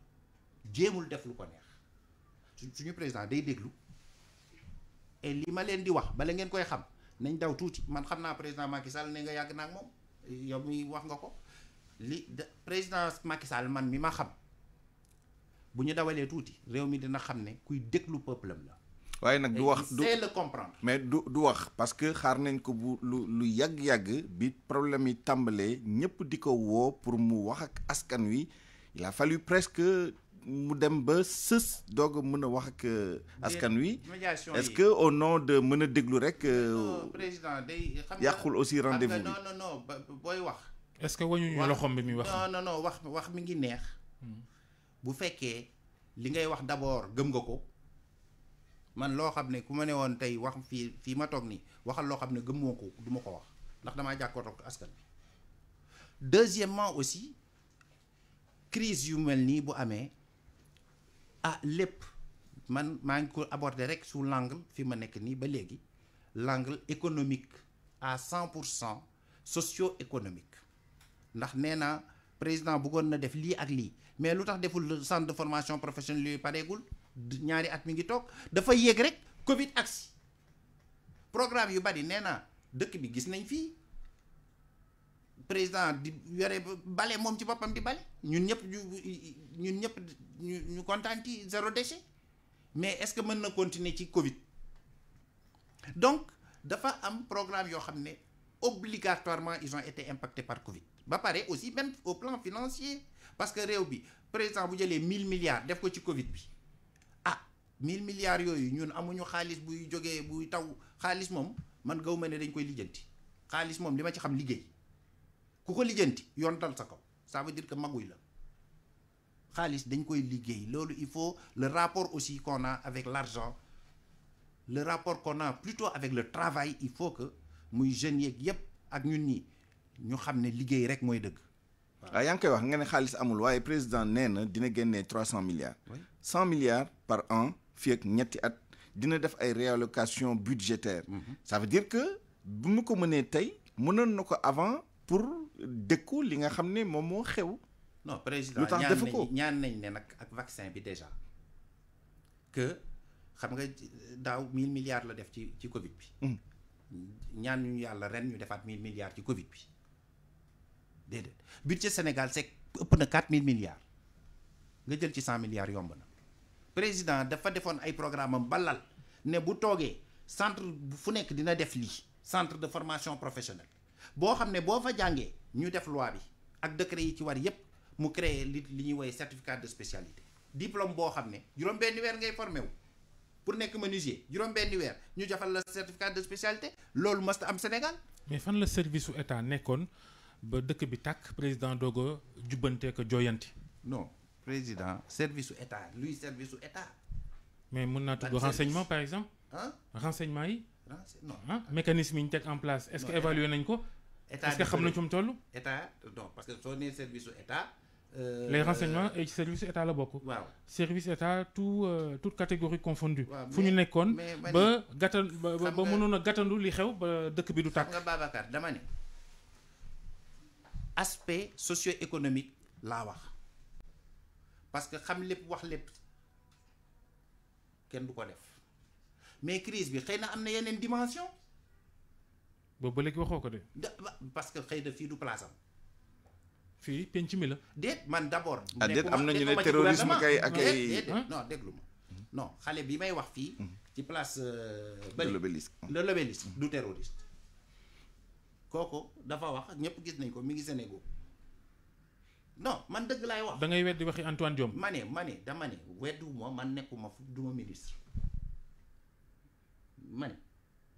jéemul def lu ko neex suñu président day déglu et li ma leen di wax bala ngeen koy xam nañ daw tuuti man xam naa président Macky Sall ne nga yàgg naa ak moom yow mi wax nga ko président Macky Sall man mi ma xam bu ñu dawalee tuuti réew mi dina xam ne kuy déglu peuple am la. waaye nag du wax du c'est le comprendre. mais du wax parce que xaar nañ ko bu lu yàgg-yàgg bi problème yi tàmbalee ñëpp di ko woo pour mu wax ak askan wi il a fallu presque mu dem ba sës doog a mën a wax ak askan wi. est-ce que au nom de mën a déglu rek. président day xam yàqul aussi rendez-vous bi. non booy wax. est-ce que wañuñu loxoom bi muy wax. non wax mi ngi neex. bu fekkee li ngay wax d'abord gëm nga ko. man loo xam ne ku ma ne woon tey wax fii ma toog nii waxal loo xam ne gëmmoo ko du ma ko wax ndax damaa jàkkoor ak askan bi. deuxièmement aussi crise yu mel nii bu amee lépp man maa ngi ko aborder rek sous l'angle fi ma nekk nii ba léegi l'angle économique à 100% socio-économique ndax nee naa président bëggoon na def lii ak lii mais lu tax deful le centre de formation professionnelle yooyu pareegul. ñaari at mi ngi toog dafa yéeg rek Covid agsi programme yu bari nee naa dëkk bi gis nañ fii président di yore bale moom ci boppam di bale ñun ñëpp ñu kontaan ci zéro déchet mais est-ce que mën na continuer ci Covid donc dafa am programme yoo xam ne obligatoirement ils ont été impactés par Covid ba pare aussi même au plan financier parce que réew bi président bu jëlee 1000 milliards def ko ci Covid bi 1000 milliards yooyu ñun amuñu xaalis buy jógee buy taw xaalis moom man gaw ma ne dañ koy lijjanti xaalis moom li ma ci xam liggéey ku ko lijjanti yoon dal sa kaw ça veut dire que maguy la xaalis dañ koy liggéey loolu il faut le rapport aussi qu'on a avec l'argent le rapport qu'on a plutôt avec le travail il faut que muy jeunes yeeg yépp ak ñun ñi ñu xam ne liggéey rek mooy dëgg. waaw yaa ngi koy wax nga ne xaalis amul waaye président nee na dina génnee 300 milliards. 100 milliards par an. fii ak ñetti at dina def ay réallocation budgétaire ça veut dire que bu mu ko mënee tey mënoon na ko avant pour dékku li nga xam ne moom moo xew. non président lu tax defu ko ñaan nañ ne nag ak vaccin bi déjà que xam nga daaw 1000 milliards la def ci Covid bi. ñaan ñu yàlla ren ñu defaat 1000 milliards ci Covid bi déedéet budget Sénégal c'est ëpp na 4000 milliards nga jël ci 100 milliards yomb na. président dafa defoon ay programme am balal ne bu toogee centre fu nekk dina def lii centre de formation professionnelle boo xam ne boo fa jàngee ñu def loi bi ak décret yi ci war yépp mu créer li ñuy woowee certificat de spécialité diplôme boo xam ne juróom-benni weer ngay formé wu pour nekk menuisier juróom-benni weer ñu jafal la certificat de spécialité loolu mës am Sénégal. mais fan la service su état nekkoon ba dëkk bi tàkk président doog a jubbantee ko jooyanti. non. président service su état luy service su état. mais mën naa tudd renseignement par exemple. renseignement yi. non mécanisme yi ñu teg en place est-ce que évalué nañ ko. état est-ce que xam nañ fu mu toll. état non parce que soo nee service su état. les renseignements ay service état la bokk. waaw service état toute catégorie confondue. fu ñu nekkoon ba gàttan ba mënoon a gàttandu li xew ba dëkk bi du tàkk. xam nga Babacar dama ne aspect socio-économique laa wax. parce que xam lépp wax lépp kenn du ko def mais crise bi xëy na am na yeneen dimension. boobu ba léegi waxoo ko de. parce que xëy na fii du place am. fii penc mi la. déet man d'abord. déet am na ñu ne terrorisme kay ak ay. non déglu ma non xale bi may wax fii. ci place. l'Obélisque l'Obélisque du terroriste. kooku dafa wax ñëpp gis nañ ko mi ngi Sénégal. non man dëgg laay wax. da ngay weddi waxi Antoine Diome. ma ne dama ne wedduwuma man nekkuma fu duma ministre ma ne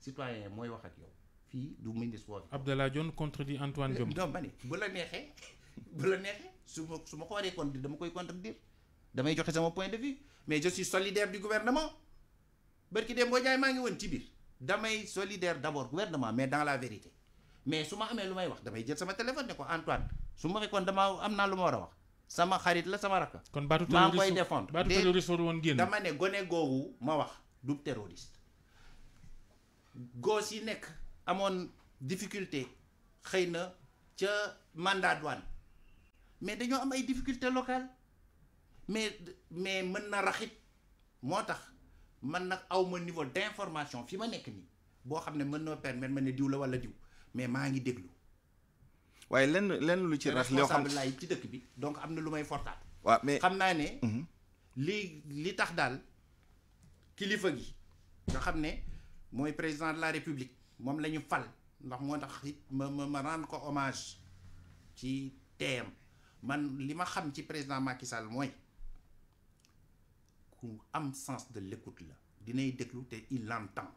citoyen mooy wax ak yow fii du ministre woo fi. Abdallah Dionne contredit Antoine Diome. non ma ne bu la neexee su ma ko waree contredire dama koy contredire damay joxe sama point de vue mais je suis solidaire du gouvernement barki dem boo jaay maa ngi woon ci biir damay solidaire d'abord gouvernement mais dans la vérité mais su ma amee lu may wax damay jël sama téléphone ne ko Antoine. su ma fekkoon am naa lu ma war a wax sama xarit la sama rakk. kon baatu terroriste maa ngi koy défendre baatu terroriste war woon génn. dama ne gone googu ma wax du terroriste goos yi nekk amoon difficulté xëy na ca mandat douane mais dañoo am ay difficulté locale mais mën na raxit moo tax man nag aw ma niveau d'information fi ma nekk nii boo xam ne mën na permettre ma ne diw la wala diw mais maa ngi déglu. waaye lenn lu ci rax loo xam responsable laay ci dëkk bi donc am na lu may fortaat. waaw mais xam naa ne. li tax daal kilifa gi nga xam ne mooy président de la république moom la ñu fal ndax moo tax it ma rendre ko hommage ci teem man li ma xam ci président Macky Sall mooy ku am sens de l'écoute la dinay déglu te il l'entend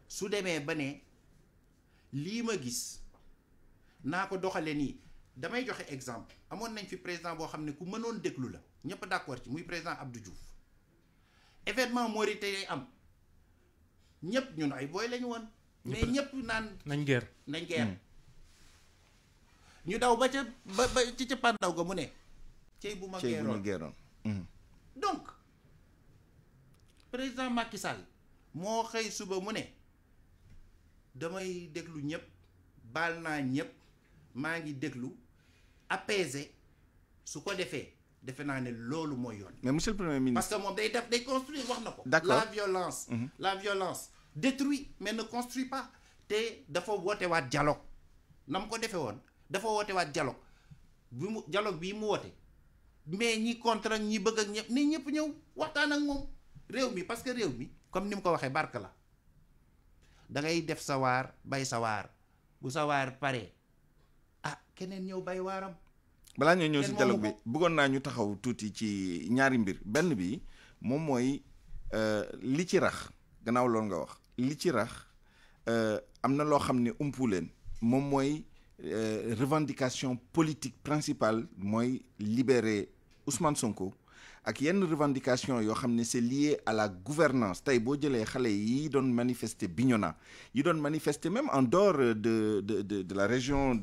su demee ba ne lii ma gis naa ko doxale nii damay joxe exemple amoon nañ fi président boo xam ne ku mënoon déglu la ñëpp d'accord ci muy président Abdou Diouf événement Mauritanie am ñëpp ñun ay booy lañu woon mais ñëpp naan nañ guerre ñu daw ba ca ba ci ca pandaw ga mu ne cey bu ma geeroon donc président Macky Sall moo xëy suba mu ne damay déglu ñëpp baal naa ñëpp maa ngi déglu apaiser su ko defee defe naa ne loolu mooy yoon. mais monsieur le premier ministre. parce que moom day construire wax na ko. d'accord la violence détruit mais ne construit pas te dafa woote waat dialogue na mu ko defee woon dafa woote waat dialogue dialogue bii mu woote mais ñi contre ak ñi bëgg ak ñëpp ni ñëpp ñëw waxtaan ak moom réew mi parce que réew mi comme ni mu ko waxee barke la da ngay def sa waar bay sa waar bu sa waar pare keneen ñëw bay waaram. balaa ñoo ñëw si dialogue bi bëggoon naa ñu taxaw tuuti ci ñaari mbir benn bi moom mooy li ci rax gannaaw loolu nga wax li ci rax am na loo xam ne umpu leen moom mooy revendication politique principale mooy libérer Ousmane Sonko ak yenn revendication yoo xam ne c'est lié à la gouvernance tey boo jëlee xale yi doon manifester Bignona yi doon manifester même en dehors de la région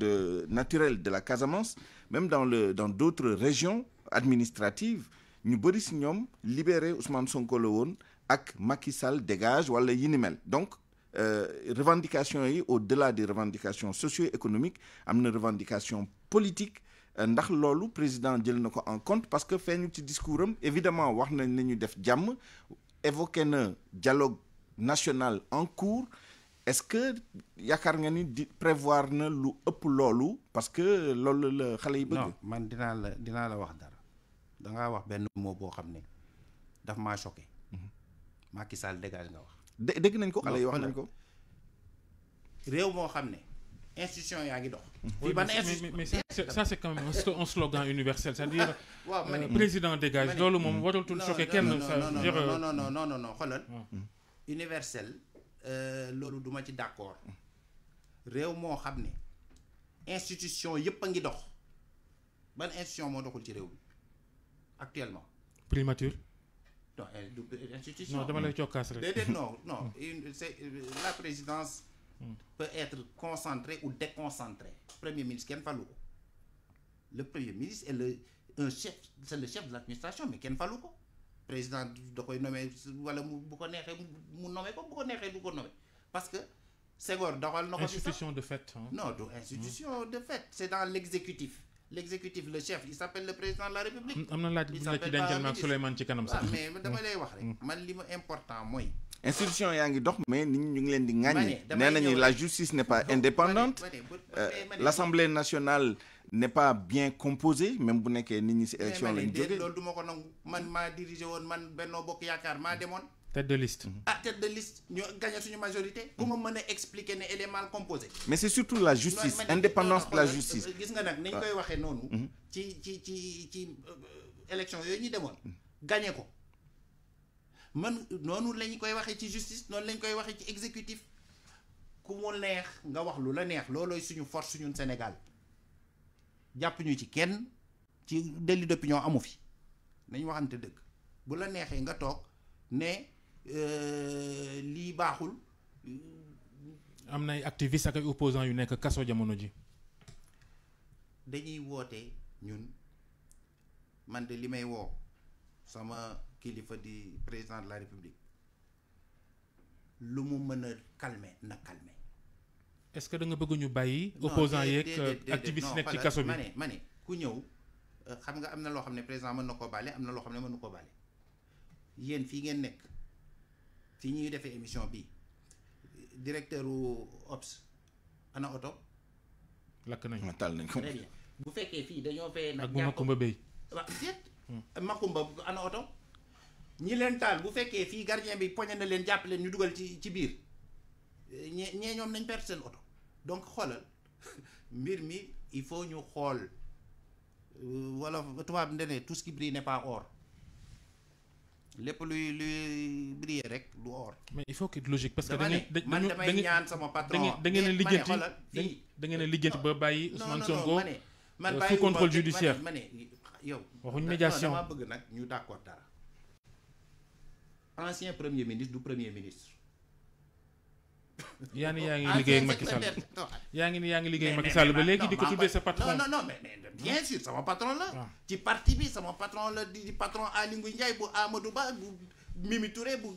naturelle de la Casamance même dans d'autres régions administratives ñu bëri si ñoom libérer Ousmane Sonko la woon ak Macky Sall dégage wala yi ni mel donc revendication yi au-delà des revendications socio-économiques am na revendication politique ndax loolu président jël na ko en compte parce que feeñu ci discours am évidemment wax nañ la ñu def jàmm évoqué na dialogue national en cours est-ce que yaakaar nga ni di prévoir na lu ëpp loolu parce que loolu la xale yi bëgg. non man dinaa la wax dara dangaa wax benn mot boo xam ne daf maa choqué. Macky Sall dégage nga wax. dégg nañ ko xale yi wax nañ ko. réew moo xam ne institution yaa ngi dox. Oui, mais ça c'est quand même un slogan universel c'est-à-dire président dégage loolu moom waratul choqué kenn. non xoolal. universel loolu duma ci d'accord réew moo xam ne institution yëpp a ngi dox ban institution moo doxul ci réew bi actuellement. primature. non institution. non dama lay cokkaas rek. déedéet non c'est la présidence. peut être concentré ou déconcentré. Premier ministre kenn falu ko le premier ministre c'est le chef de l'administration mais kenn falu ko président da koy nommer wala bu ko neexee mu nommer ko bu ko neexee du ko nommer parce que Senghor doxal na ko. institution de fait. non du institution de fait c'est dans l'exécutif le chef il s'appelle le président de la République. am na laaj bu la ci dencal ma ak Souleymane ci kanam sax. mais dama lay wax rek man li ma important mooy. institution yaa ngi dox mais nit ñi ñu ngi leen di ŋàññi nee nañu la justice n'est pas indépendante l'Assemblée nationale n'est pas bien composée même bu nekkee nit ñi ci élection lañ jógee loolu du ma ko nangu man maa dirigé woon man Benno Bokk Yaakaar maa demoon tête de liste tête de liste ñu gagné suñu majorité ku ma mën a expliquer ne elle est mal composée mais c'est surtout la justice indépendance de la justice gis nga nag ni ñu koy waxee noonu ci élection yooyu ñu demoon gagné ko man noonu lañ koy waxee ci justice noonu lañ koy waxee ci exécutif ku mu neex nga wax lu la neex loolooy suñu force ñun Sénégal jàpp ñu ci kenn ci délit d'opinion amu fi nañ waxante dëgg bu la neexee nga toog ne lii baaxul. am na ay activistes ak ay opposants yu nekk kaso jamono ji. dañuy woote ñun man de li may woo sama kilifa di président de la République lu mu mën a calmer na calmer. est-ce que da nga bëgg ñu bàyyi. opposants yeeg activistes nekk ci kaso bi ma ne ku ñëw xam nga am na loo xam ne président mën na koo bàle am na loo xam ne mën na koo bàle yéen fii ngeen nekk fii ñuy defee émission bi directeur u OPS ana oto. lakk nañu tal nañ ko. très bien bu fekkee fii dañoo fee nag. ak bu ma kumba béy. waaw déet Makumba ana oto ñi leen taal bu fekkee fii gardien bi poñe na leen jàpp leen ñu dugal ci biir ñee ñoom nañ perte seen oto donc xoolal mbir mi il faut ñu xool wala tubaab ndene tout ce qui brille n'est pas or lépp luy briller rek du or. mais il faut que logique parce que man damay ñaan sama patron da ngeen a lijjanti da ngeen a lijjanti ba bàyyi Ousmane Sonko man sous contrôle judiciaire ma ne yow waxuñ médiation dama bëgg nag ñu d'accord dara ancien premier ministre du premier ministre. yaa ngi liggéey ak Macky Sall yaa ngi liggéey ak Macky Sall ba léegi di ko tuddee sa patron. non mais bien sûr sama patron la. ci parti bi sama patron la di patron Aly Ngouille Ndiaye bu Amadou Ba bu Mimi Touré bu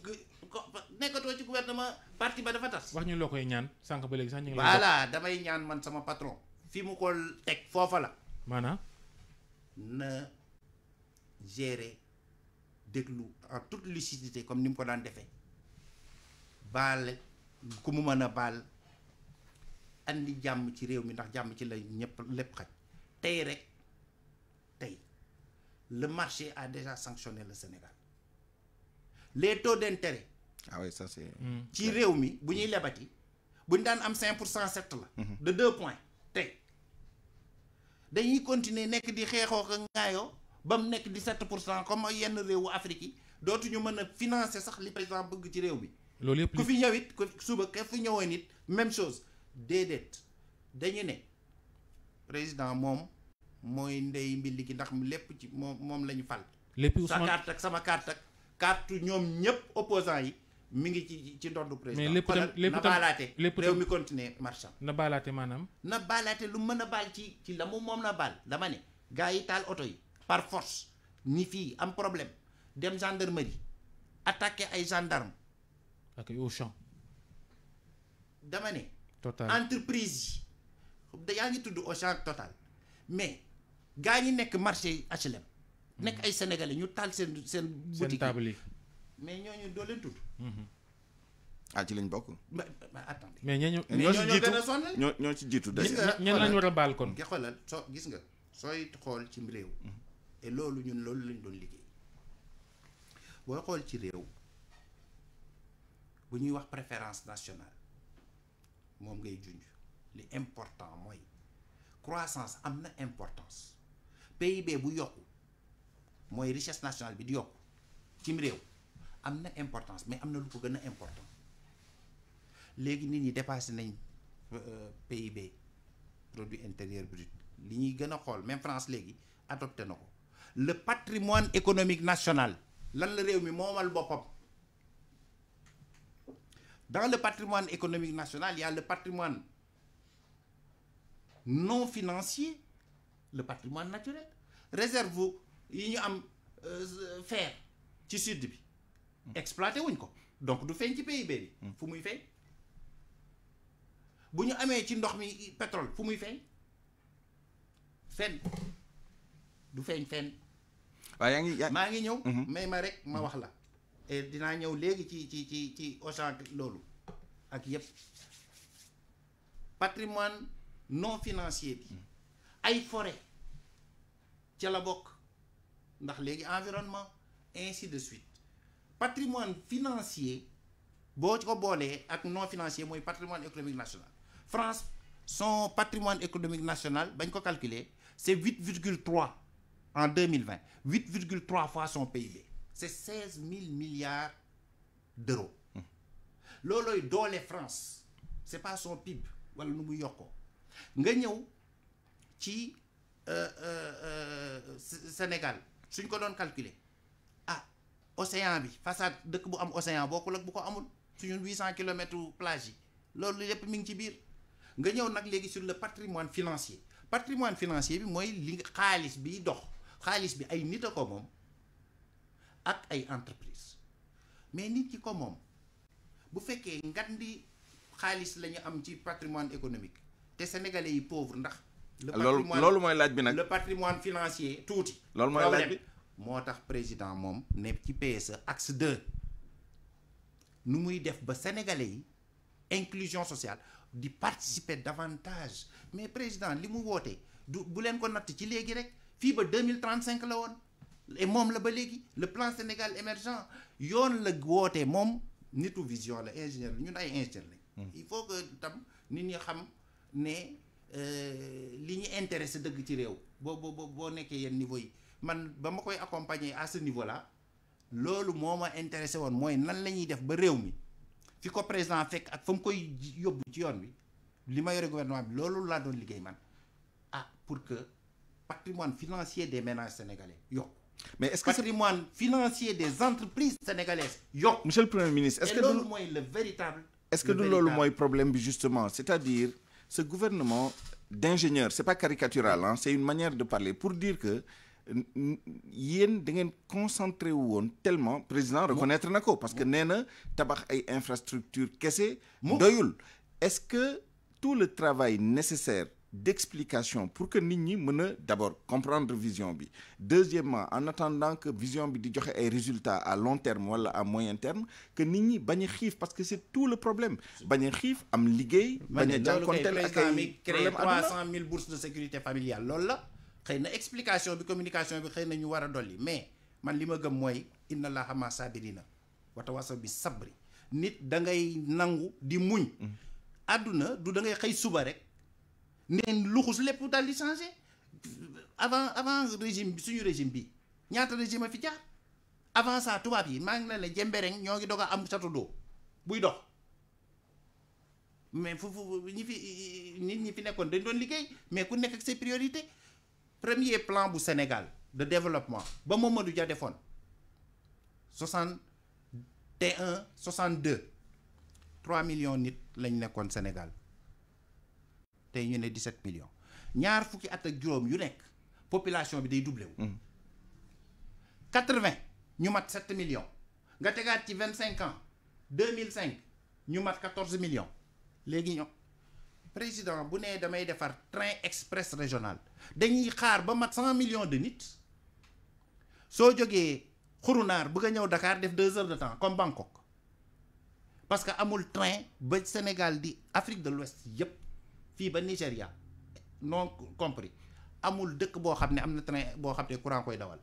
nekkatoo ci gouvernement parti ba dafa tas. wax ñu loo koy ñaan sànq ba léegi sax ñu ngi lay. voilà damay ñaan man sama patron. fi mu ko teg foofa la. maanaam. na gérer déglu en toute lucidité comme ni mu ko daan defee baal ku mu mën a baal andi jàmm ci réew mi ndax jàmm ci la ñëpp lépp xaj tey rek tey le marché a déjà sanctionné le Sénégal les taux d'intérêt. ah oui ça c'est. ci réew mi bu ñuy lebati bu ñu daan am 5% 7 la. de 2 points tey dañuy continuer nekk di xeexoo ko ngaayoo ba mu nekk 17% comme yenn réewu Afrique yi dootuñu mën a financer sax li président bëgg ci réew bi. loolu yëpp ku fi ñëw it ku suba ka fi ñëwoon it même chose déedéet dañu ne président moom mooy ndey mbilli gi ndax lépp ci moom la ñu fal. lépp sa carte ak sama carte ak carte ñoom ñëpp opposants yi mi ngi ci ndoddu président. mais lépp na baalaate lépp réew mi continuer marchand. na baalaate maanaam. na baalaate lu mën a baal ci la moom na baal dama ne gars yi taal oto yi par force ni fii am problème dem gendarmerie attaquer ay gendarme ak ay Auchan. dama ne. Total entreprise yi yaa ngi tudd Auchan Total mais gaa ñi nekk marché HLM. nekk ay sénégalais ñu taal seen boutique seen table yi. mais ñooñu doo leen tudd. ah ci lañ bokk. mais attendez. mais ñoo gën a sonal ñoo ci jiitu de. gis nga ñan lañ war a baal kon. nga xoolal gis nga sooy xool ci réew. et loolu ñun loolu lañ doon liggéey booy xool ci réew bu ñuy wax préférence nationale moom ngay junj li important mooy croissance am na importance PIB bu yokku mooy richesse nationale bi di yokku cim réew am na importance mais am na lu ko gën a important léegi nit ñi dépassé nañ PIB produit intérieur brut li ñuy gën a xool même France léegi adopté na ko le patrimoine économique national lan la réew mi moomal boppam. Dans le patrimoine économique national, il y a le patrimoine non financier, le patrimoine naturel. Réserve yi ñu am fer ci sud bi exploité wuñ ko donc du feeñ ci PIB bi fu muy feeñ bu ñu amee ci ndox mi pétrole fu muy feeñ fenn du feeñ fenn. waaw maa ngi ñëw. may ma rek ma wax la. et dinaa ñëw léegi ci Auchan loolu ak yépp patrimoine non financier bi ay forêt ca la bokk ndax léegi environnement ainsi de suite patrimoine financier boo ko boolee ak non financier mooy patrimoine économique national France son patrimoine économique national bañ ko calculer c'est 8,3 en 2020 8,3 fois son PIB c'est 16 000 milliards d'euros loolooy doole France c'est pas son PIB wala nu muy yokkoo nga ñëw ci Sénégal suñ ko doon calculer océan bi façade dëkk bu am océan bokkul ak bu ko amul suñu 800 kilomètres plage yi loolu yépp mi ngi ci biir nga ñëw nag léegi sur le patrimoine financier bi mooy li xaalis biy dox xaalis bi ay nit a ko moom ak ay entreprise mais nit ki ko moom bu fekkee ngandi xaalis la ñu am ci patrimoine économique te sénégalais yi pauvre ndax loolu mooy laaj bi nag le patrimoine financier tuuti loolu mooy laaj bi moo tax président moom ne ci PSE axe 2 nu muy def ba sénégalais yi inclusion sociale di participer davantage mais président li mu woote du bu leen ko natt ci léegi rek fii ba 2035 la woon et moom la ba léegi le plan Sénégal émergent yoon la wootee moom nitu vision la ingénieur ñun ay ingénieur lañ. il faut que tam nit ñi xam ne li ñu intéressé dëgg ci réew boo nekkee yenn niveau yi man ba ma koy accompagner à ce niveau là loolu moo ma intéressé woon mooy nan la ñuy def ba réew mi fi ko président fekk ak fa mu koy yóbbu ci yoon bi li ma yore gouvernement bi loolu laa doon liggéey man pour que patrimoine financier des ménages sénégalais yokk. mais est-ce que patrimoine financier des entreprises sénégalaises yokk. monsieur le premier ministre est-ce que loolu mooy le véritable. est-ce que du loolu mooy problème bi justement c'est-à-dire ce gouvernement d'ingénieurs c'est pas caricatural hein, c'est une manière de parler pour dire que yéen da ngeen concentré wu woon tellement président reconnaître na ko parce que nee na tabax ay infrastructures kese doyul. Est-ce que tout le travail nécessaire d'explication pour que nit ñi mën a d'abord comprendre vision bi deuxièmement en attendant que vision bi di joxe ay résultats à long terme wala à moyen terme que nit ñi bañ a xiif parce que c'est tout le problème bañ a xiif am liggéey bañ a jànkonteel ak ay problème 300 000 bourses de sécurité familiale loolu la xëy na explication bi communication bi xëy na ñu war a dolli mais man li ma gëm mooy inna allaha ma sabirina wa tawasaw bi sabri nit da ngay nangu di muñ àdduna du da ngay xëy suba rek neen luxus lépp daal di changé avant régime bi suñu régime bi ñaata régime a fi jaar avant ça tubaab yi maa ngi ne la jembereng ñoo ngi doog a am château d'eau buy dox mais foofu nit ñi fi nekkoon dañ doon liggéey mais ku nekk ak ses priorités premier plan bu Sénégal de développement ba Mamadou Dia defoon 61 62 3 millions nit lañ nekkoon Sénégal tey ñu ne 17 millions ñaar fukki at ak juróom yu nekk population bi day doublé wu. 80 ñu mat 7 millions nga tegaat ci 25 ans 2005 ñu mat 14 millions léegi ñoo président bu nee damay defar train express régional dañuy xaar ba mat 100 millions de nit soo jógee xurunaar bëgg a ñëw Dakar def 2 heures de temps comme Bangkok parce que amul train ba Sénégal di Afrique de l'Ouest yépp fii ba Nigéria non compris amul dëkk boo xam ne am na train boo xam ne courant koy dawal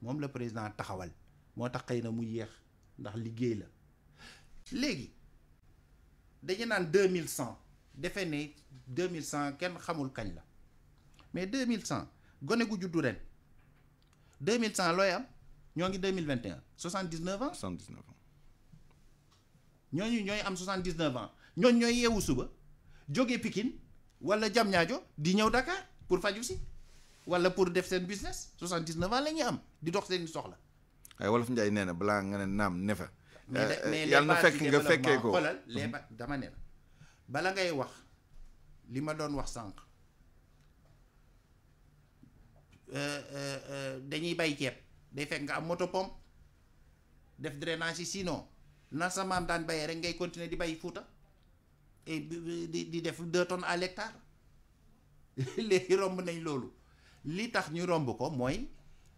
moom la président taxawal moo tax xëy na mu yéex ndax liggéey la léegi dañu naan 2100 defe ne 2100 kenn xamul kañ la mais 2100 gone gu juddu ren 2100 looy am ñoo ngi 2021 79 ans. 79 ans. ñooñu ñooy am 79 ans ñooñu ñooy yeewu suba jóge Pikine wala Diamniadio di ñëw Dakar pour faju si wala pour def seen business 79 ans la ñuy am di dox seen soxla. ay wolof Njaay nee na balaa nga ne naam ne fa. mais yàlla na fekk nga fekkee ko xoolal dama ne la bala ngay wax li ma doon wax sànq dañuy bay ceeb day fekk nga am moto pompe def drainage yi sinon na sa maam daan bayee rek ngay continuer di bay Fuuta et di def 2 tonnes à l'hectare léegi romb nañ loolu li tax ñu romb ko mooy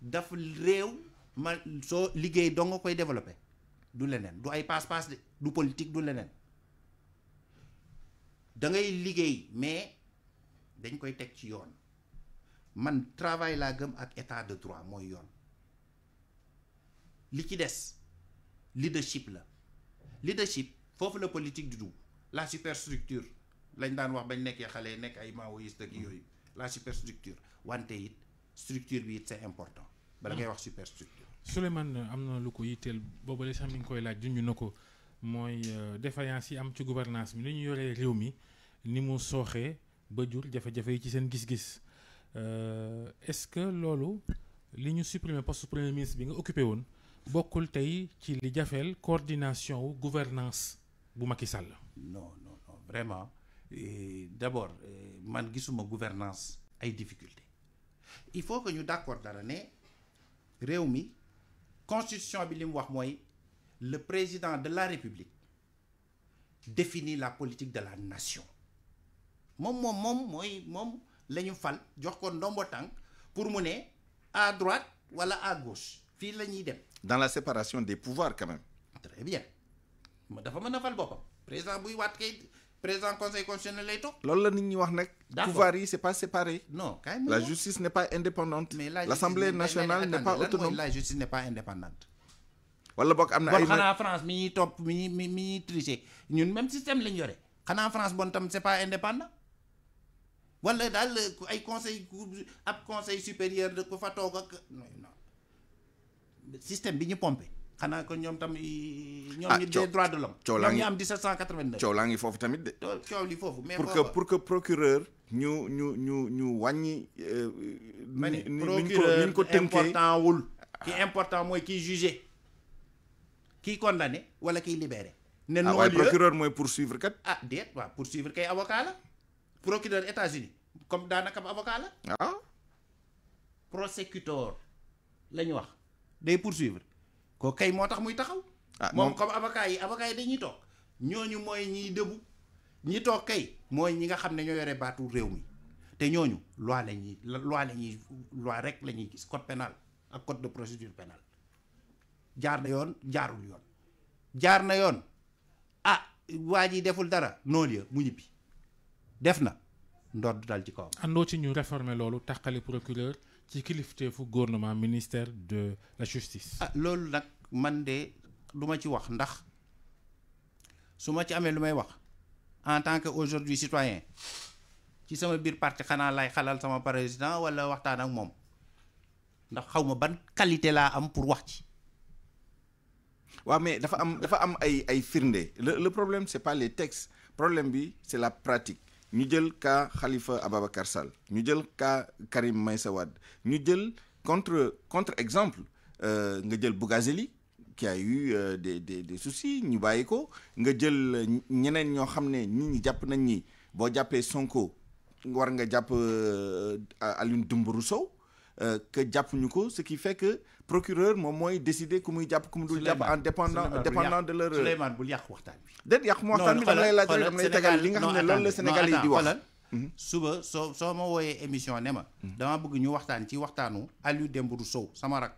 daf réew ma soo liggéey dong nga koy développer du leneen du ay passe-passe de du politique du leneen da ngay liggéey mais dañ koy teg ci yoon man travail laa gëm ak état de droit mooy yoon li ci des leadership la leadership foofu la politique di dugg la superstructure lañ daan wax bañ nekkee xale nekk ay maoïste ak yooyu la superstructure wante it structure bi it c'est important bala ngay wax superstructure. Souleymane am na lu ko yitteel boobu la sax mi ngi koy laaj junj na ko mooy défaillance yi am ci gouvernance bi ni ñu yoree réew mi ni mu sooxee ba jur jafe-jafe yi ci seen gis-gis est-ce que loolu li ñu supprimer poste premier ministre bi nga occupé woon bokkul tey ci li jafeel coordination wu gouvernance bu Macky Sall. non vraiment d'abord man gisuma gouvernance ay difficultés il faut que ñu d'accord dara ne réew mi constitution bi li mu wax mooy le président de la République définit la politique de la nation moom la ñu fal jox ko ndombo tànk pour mu ne à droite wala à gauche fii la ñuy dem. dans la séparation des pouvoirs quand même. très bien dafa mën a fal boppam président buy waat kay président conseil constitutionnel lay toog. loolu la nit ñi wax nag. pouvoir yi c'est pas séparé. non la justice n'est pas indépendante. mais l'Assemblée nationale n'est pas autonome. la justice n'est pas indépendante. wala boog am na ay. xanaa France mi ñuy topp mi ñuy tricher ñun même système lañ yore. xanaa France bon tam c'est pas indépendant. wala daal ay conseil ab conseil supérieur de ko fa toog ak non système bi ñu pompé. xanaa ko ñoom tam ñoom ñi des droits de l'homme ñoom ñu am 1789 coow laa ngi foofu tamit de. coow li foofu mais pour que procureur ñu wàññi. procureur ñu ko tënkee important wul. ki important mooy kiy jugé kiy condamné wala kiy libéré. ne non waaye procureur mooy poursuivre kat. déet waaw poursuivre kay avocat la. procureur États-Unis comme daanaka avocat la. prosécuteur la ñu wax day poursuivre. ko kay moo tax muy taxaw. moom comme avocat yi dañuy toog ñooñu mooy ñiy dëbu ñi toog kay mooy ñi nga xam ne ñoo yore baatu réew mi te ñooñu loi rek la ñuy gis code pénal ak code de procédure pénale jaar na yoon jaarul yoon jaar na yoon waa ji deful dara non-lieu mu ñibbi def na ndoor du dal ci kawam. àndoo ci ñu réformer loolu tàqali procureur ci kilifteefu gouvernement ministère de la justice. loolu nag man de du ma ci wax ndax su ma ci amee lu may wax en tant que aujourd'hui citoyen ci sama biir parti xanaa lay xalal sama président wala waxtaan ak moom ndax xaw ma ban qualité laa am pour wax ci. waaw mais dafa am ay firnde le problème c'est pas les textes problème bi c'est la pratique. ñu jël cas Khalifa Ababacar Sall ñu jël cas Karim Meïssa Wade ñu jël contre exemple nga jël Bougazeli qui a eu des soucis ñu bàyyi ko nga jël ñeneen ñoo xam ne nit ñi jàpp nañ ni boo jàppee Sonko war nga jàpp Alioune Dembourou Sow que jàpp ñu ko ce qui fait que procureur moom mooy décider ku muy jàpp ku mu dul jàpp en dépendant de leur. Souleymane bul yàq waxtaan bi. déet yàq mu waxtaan bi dama lay laaj rek dama lay tegal li nga xam ne loolu la Sénégal yi di wax. suba soo ma wooyee émission ne ma. dama bëgg ñu waxtaan ci waxtaanu Aliou Dembourou Sow sama rak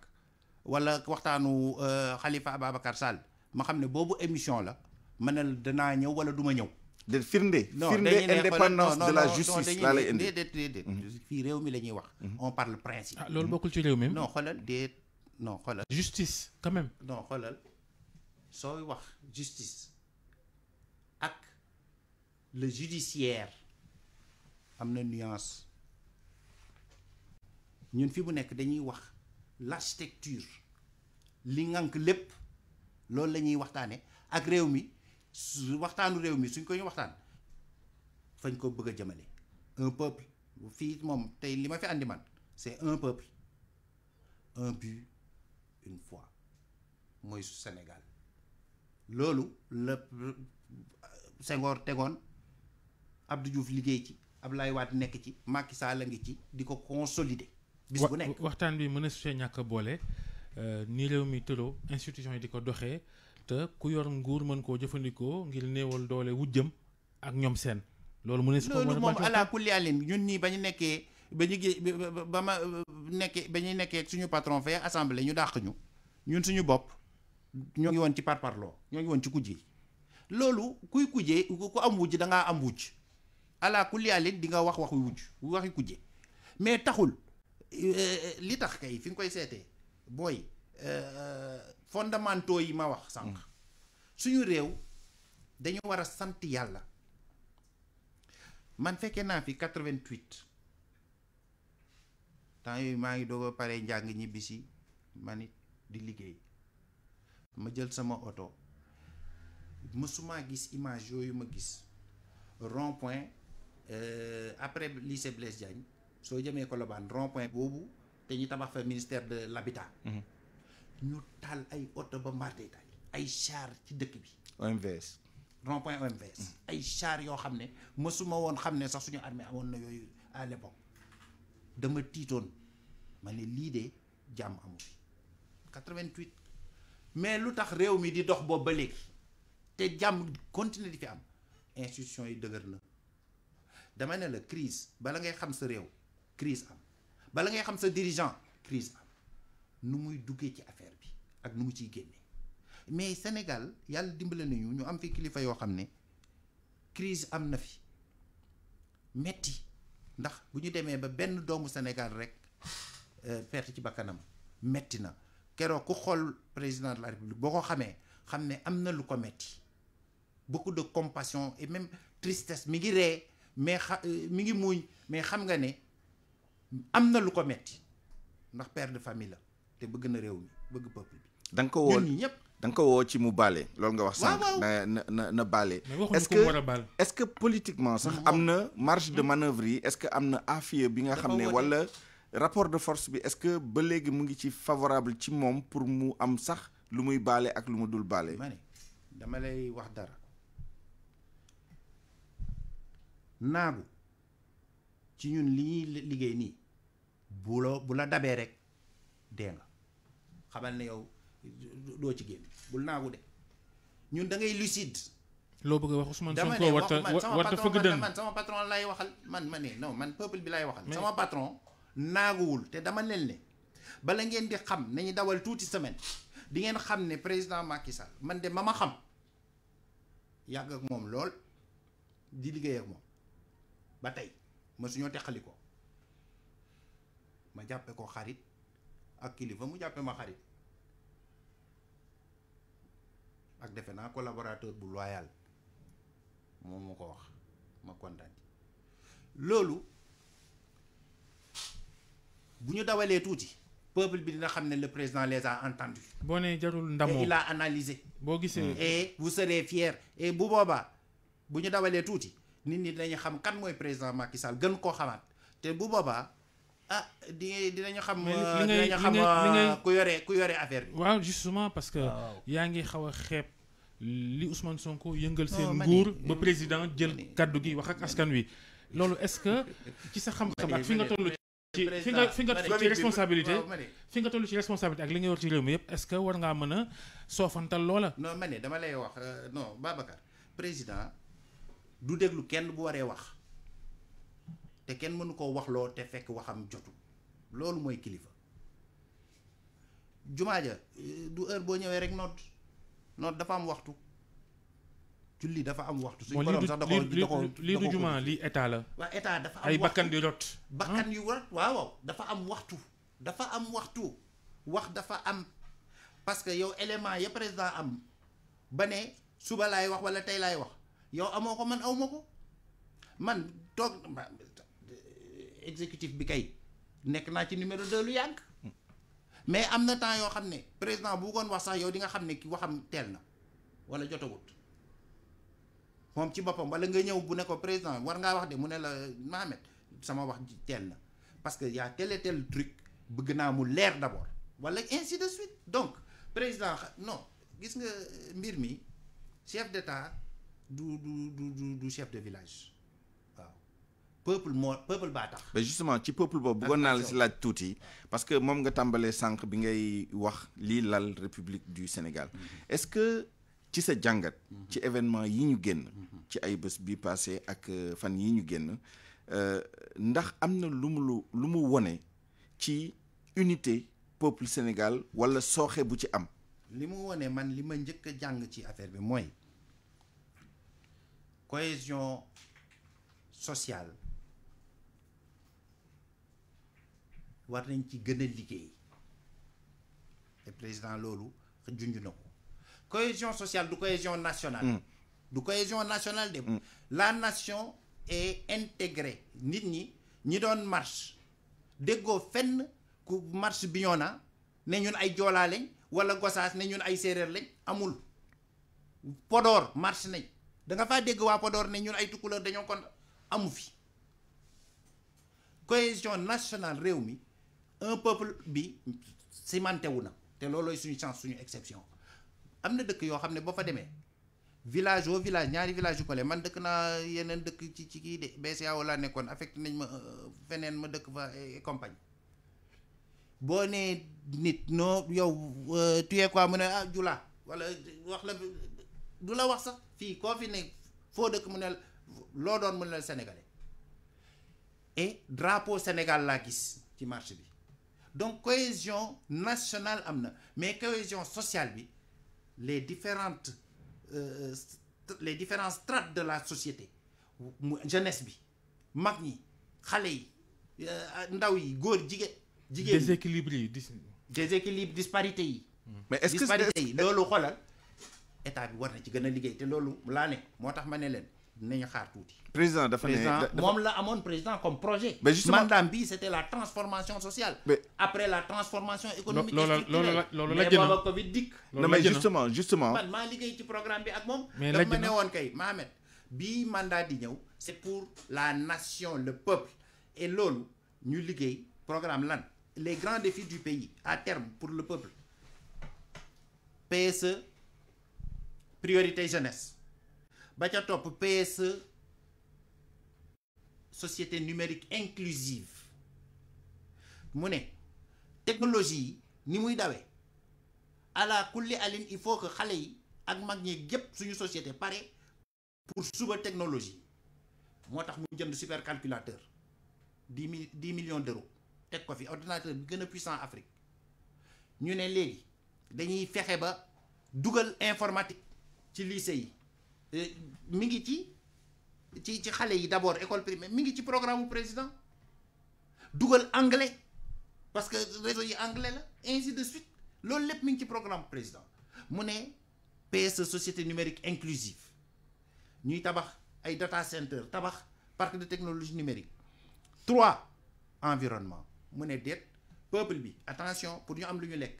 wala waxtaanu Khalifa Ababacar Sall ma xam ne boobu émission la ma ne la danaa ñëw wala du ma ñëw. de firnde indépendance de la justice laa lay indi. déedéet fii réew mi la ñuy wax. on parle principe. loolu bokkul ci réew mi. non xoolal déet non xoolal. justice quand même. non xoolal sooy wax justice ak le judiciaire am na nuance ñun fi mu nekk dañuy wax l'architecture li ngànk lépp loolu la ñuy waxtaane ak réew mi waxtaanu réew mi suñ ko ñu waxtaan fañ ko bëgg a jëmale un peuple fii moom tey li ma fi andi man c'est un peuple un but une foi mooy su Sénégal loolu la Senghor tegoon Abdou Diouf liggéey ci Abdoulaye Wade nekk ci Macky Sall la ngi ci di ko consolider bis bu nekk waxtaan bi mën a su ñàkk boole ni réew mi tëloo institution yi di ko doxee te ku yor nguur mën koo jëfandikoo ngir néewal doole wujjëm ak ñoom seen loolu mu ne si loolu moom ala kulli àllin ñun ñii ba ñu nekkee ba ñu ba ma nekkee ba ñuy nekkee suñu patron fee assemblée ñu dàq ñu ñun suñu bopp ñoo ngi woon ci parparloo ñoo ngi woon ci kujje loolu kuy kujje ku am wujj da ngaa am wujj ala kulli àllin di nga wax waxi kujje mais taxul li tax kay fi nga koy seetee booy fondamentaux yi ma wax sànq suñu réew dañu war a sant yàlla man fekkee naa fi 88 temps yooyu maa ngi doog a pare njàng ñibbisi man it di liggéey ma jël sama oto mësuma gis image yooyu ma gis rond-point après lycée Blaise Diagne soo jëmee Colobane rond-point boobu te ñu tabax fa ministère de l'habitat ñu taal ay oto ba mbaatee taal ay char ci dëkk bi OMVS rond-point OMVS ay char yoo xam ne mësuma woon xam ne sax suñu armée amoon na yooyu à l'époque dama tiitoon ma ne lii de jàmm amu fi 88 mais lu tax réew mi di dox boobu ba léegi te jàmm continuer di fi am institution yi dëgër na dama ne la crise bala ngay xam sa réew crise am bala ngay xam sa dirigeant crise am nu muy duggee ci affaire bi ak nu mu ciy génnee mais Sénégal yàlla dimbale nañu ñu am fi kilifa yoo xam ne crise am na fi metti ndax bu ñu demee ba benn doomu Sénégal rek perte ci bakkanam metti na keroog ku xool président de la République boo ko xamee xam ne am na lu ko metti beaucoup de compassion et même tristesse mi ngi ree mais mi ngi muuñ mais xam nga ne am na lu ko metti ndax père de famille la te bëgg na réew mi bëgg peuple bi. da nga ko woo ñun ñi ñëpp. da nga ko woo ci mu baale loolu nga wax sànq. na baale. est-ce que politiquement sax am na marge de manœuvre yi est-ce que am na affaire bi nga xam ne wala rapport de force bi est-ce que ba léegi mu ngi ci favorable ci moom pour mu am sax lu muy baale ak lu mu dul baale. ma ne dama lay wax dara naagu ci ñun li ñuy liggéey nii bu la dabee rek dee nga xamal ne yow doo ci génn bul naagu de ñun da ngay lucide. loo bëgg a wax Ousmane Sonko warta fëgg dënn man sama patron lay waxal man ne non man peuple bi lay waxal. sama patron naaguwul te dama leen ne bala ngeen di xam nañu dawal tuuti semaine di ngeen xam ne président Macky Sall man de ma xam yàgg ak moom lool di liggéey ak moom ba tey ma suñoo teqali ko ma jàppe ko xarit ak kilifa mu jàppe ma xarit ak defe naa collaborateur bu loyal moom moo ko wax ma kontaan loolu bu ñu dawalee tuuti peuple bi dina xam ne le président les a entendus. boo nee jarul ndamoo et il a analysé. boo gisee et vous serez fiers et bu boobaa bu ñu dawalee tuuti nit ñi dinañu xam kan mooy président Macky Sall gën koo xamaat te bu boobaa dinañu xam. dinañu xam ku yore affaire bi. waaw justement parce que yaa ngi xaw a xeeb li Ousmane Sonko yëngal seen nguur ba président jël kaddu gi wax ak askan wi loolu est-ce que ci sa xam-xam ak fi nga toll fi nga ci responsabilité fi nga toll ci responsabilité ak li nga yor ci réew mi yëpp est-ce que war ngaa mën a soofantal loola. non ma ne dama lay wax non Babacar président du déglu kenn bu waree wax te kenn mënu koo wax loo te fekk waxam jotu loolu mooy kilifa jumaa ja du heure boo ñëwee rek noot dafa am waxtu julli dafa am waxtu. suñu borom sax da ko lii du jumaa lii état la. waa état dafa am ay bakkan di rot. bakkan yu rot waaw dafa am waxtu. wax dafa am parce que yow élément ya président am ba ne suba laay wax wala tey laay wax yow amoo ko man aw ma ko man toog exécutif bi kay nekk naa ci numéro 2 lu yàgg. mais am na temps yoo xam ne président bu goon wax sax yow di nga xam ne ki waxam teel na wala jotagut moom ci boppam wala nga ñëw bu ne ko président war ngaa wax de mu ne la Mohamed sama wax ji teel na parce que y a tel et tel truc bëgg naa mu leer d'abord wala ainsi de suite donc président non gis nga mbir mi chef d'état du chef de village waaw peuple baa tax. mais justement ci peuple boobu bëggoon naa la si laaj tuuti parce que moom nga tàmbalee sànq bi ngay wax lii lal République du Sénégal est-ce que ci sa jàngat ci événement yi ñu génn ci ay bés bi passé ak fan yi ñu génn ndax am na lu mu wone ci unité peuple Sénégal wala sooxe bu ci am. li mu wone man li ma njëkk a jàng ci affaire bi mooy cohésion sociale war nañ ci gën a liggéey te président loolu junj na ko cohésion sociale du cohésion nationale. du cohésion nationale de. la nation est intégrée nit ñi doon marche déggoo fenn ku marche Bignona ne ñun ay joolaa lañ wala Gossas ne ñun ay séeréer lañ amul. Podor marche nañ da nga faa dégg waa Podor ne ñun ay tukkuleur dañoo kon amu fi cohésion nationale réew mi un peuple bi cimenté wu na te loolooy suñu chance suñu exception am na dëkk yoo xam ne boo fa demee village au village ñaari village yu ko man dëkk naa yeneen dëkk ci kii de BCEAO laa nekkoon affecté nañ ma feneen ma dëkk fa compagnie boo nee nit noo yow tu es quoi mu ne jula wala wax la du la wax sax fii koo fi ne foo dëkk mu ne loo doon mu ne la sénégalais et drapeau Sénégal laa gis ci marché bi donc cohésion nationale am na mais cohésion sociale bi les différentes les différentes strates de la société jeunesse bi mag ñi xale yi ndaw yi góor jigéen déséquilibre yi déséquilibre disparité yi mais est-ce que disparité yi loolu xoolal état bi war na ci gën a liggéey te loolu laa ne moo tax ma ne leen dinañu xaar tuuti. président dafa ne moom la amoon président comme projet. mais justement mandat bi c'était la transformation sociale. mais après la transformation économique. loolu la booba Covid dikk. non mais justement. man maa liggéey ci programme bi ak moom. mais daf ma ne woon kay Mohamed bii mandat di ñëw. c'est pour la nation le peuple et loolu ñu liggéey programme lan les grands défis du pays à terme pour le peuple PSE priorité jeunesse. ba ca topp PSE société numérique inclusive mu ne technologie yi ni muy dawee ala kulli alin il faut que xale yi ak mag ñi gépp suñu société pare pour suba technologie moo tax mu jënd supercalculateur 10 millions d'euros teg ko fi ordinateur bi gën a puissant Afrique ñu ne léegi dañuy fexe ba dugal informatique ci lycée yi mi ngi ci xale yi d'abord école primaire mi ngi ci programme bu président dugal anglais parce que réseau yi anglais la ainsi de suite loolu lépp mi ngi ci programme président mu ne PSE société numérique inclusive ñuy tabax ay data center tabax parc de technologie numérique 3 environnement mu ne déet peuple bi attention pour ñu am lu ñu lekk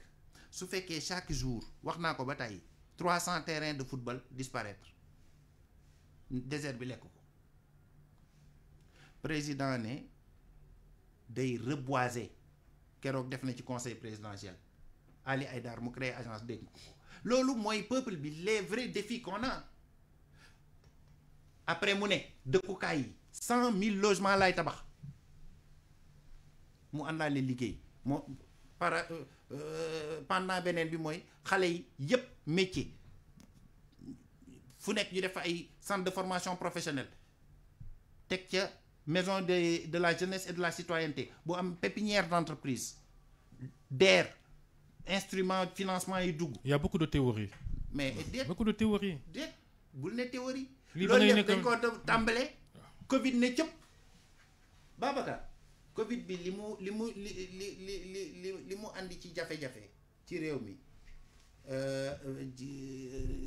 su fekkee chaque jour wax naa ko ba tey 300 terrains de football disparaître désert bi lekk ko président ne day reboiser keroog def na ci conseil présidentiel Ali Haïdar mu créé agence dégg ko loolu mooy peuple bi les vrais défis qu'on a après mu ne dëkkukaay yi 100 000 logements lay tabax mu àndaale liggéey moo pendant beneen bi mooy xale yi yépp métier fu nekk ñu def ay centre de formation professionnelle teg ca maison de la jeunesse et de la citoyenneté bu am pépinière d'entreprise DER instrument financement yi dugg. Il y a beaucoup de théories. mais déet beaucoup de théories. déet bul ne théorie. lii loolu yëpp dañ ko tàmbale. Covid ne cëpp Babacar Covid bi li mu andi ci jafe-jafe ci réew mi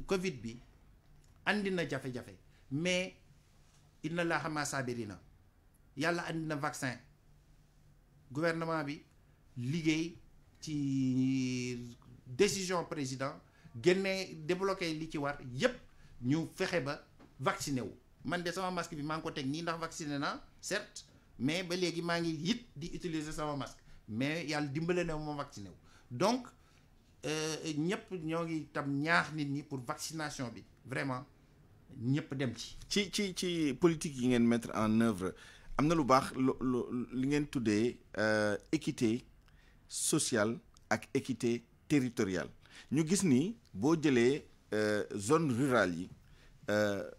Covid bi andi na jafe-jafe mais inna Allaha ma sabirina yàlla andi na vaccin gouvernement bi liggéey ci décision président génne débloqué li ci war yépp ñu fexe ba vacciné wu man de sama masque bi maa ngi ko teg nii ndax vacciné naa certes mais ba léegi maa ngi it di utiliser sama masque mais yàlla dimbale na ma vacciné wu donc ñëpp ñoo ngi tam ñaax nit ñi pour vaccination bi vraiment ñëpp dem ci politique yi ngeen mettre en œuvre am na lu baax li ngeen tuddee équité sociale ak équité territoriale ñu gis ni boo jëlee zone rurale yi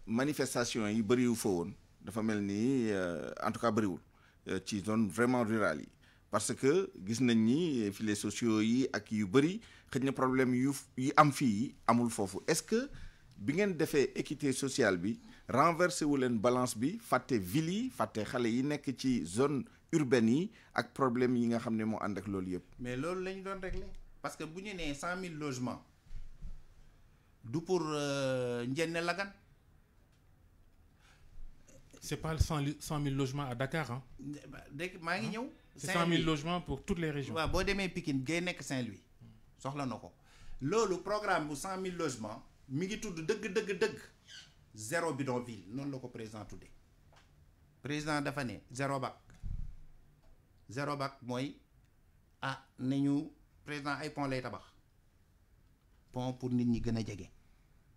manifestation yi bëriwu fa woon dafa mel ni en tout cas bëriwul ci zone vraiment rurale yi parce que gis nañ ni filets sociaux yi ak yu bëri xëy na problème yu am fii amul foofu est-ce que bi ngeen defee équité sociale bi renversé wu leen balance bi fàtte ville yi fàtte xale yi nekk ci zone urbaine yi ak problème yi nga xam ne moo ànd ak loolu yëpp. mais loolu la ñu doon régler parce que bu ñu nee 100 000 logements du pour Ndiéné Lagane. c'est pas 100 000 logements à Dakar hein. dégg maa ngi ñëw. c'est 100 000 logements pour toutes les régions. waaw boo demee Pikine gay nekk Saint-Louis soxla na ko loolu programme bu 100 000 logements mi ngi tudd dëgg zéro bidonville noonu la ko président tuddee président dafa ne zéro bac mooy nañu président ay pont lay tabax pont pour nit ñi gën a jege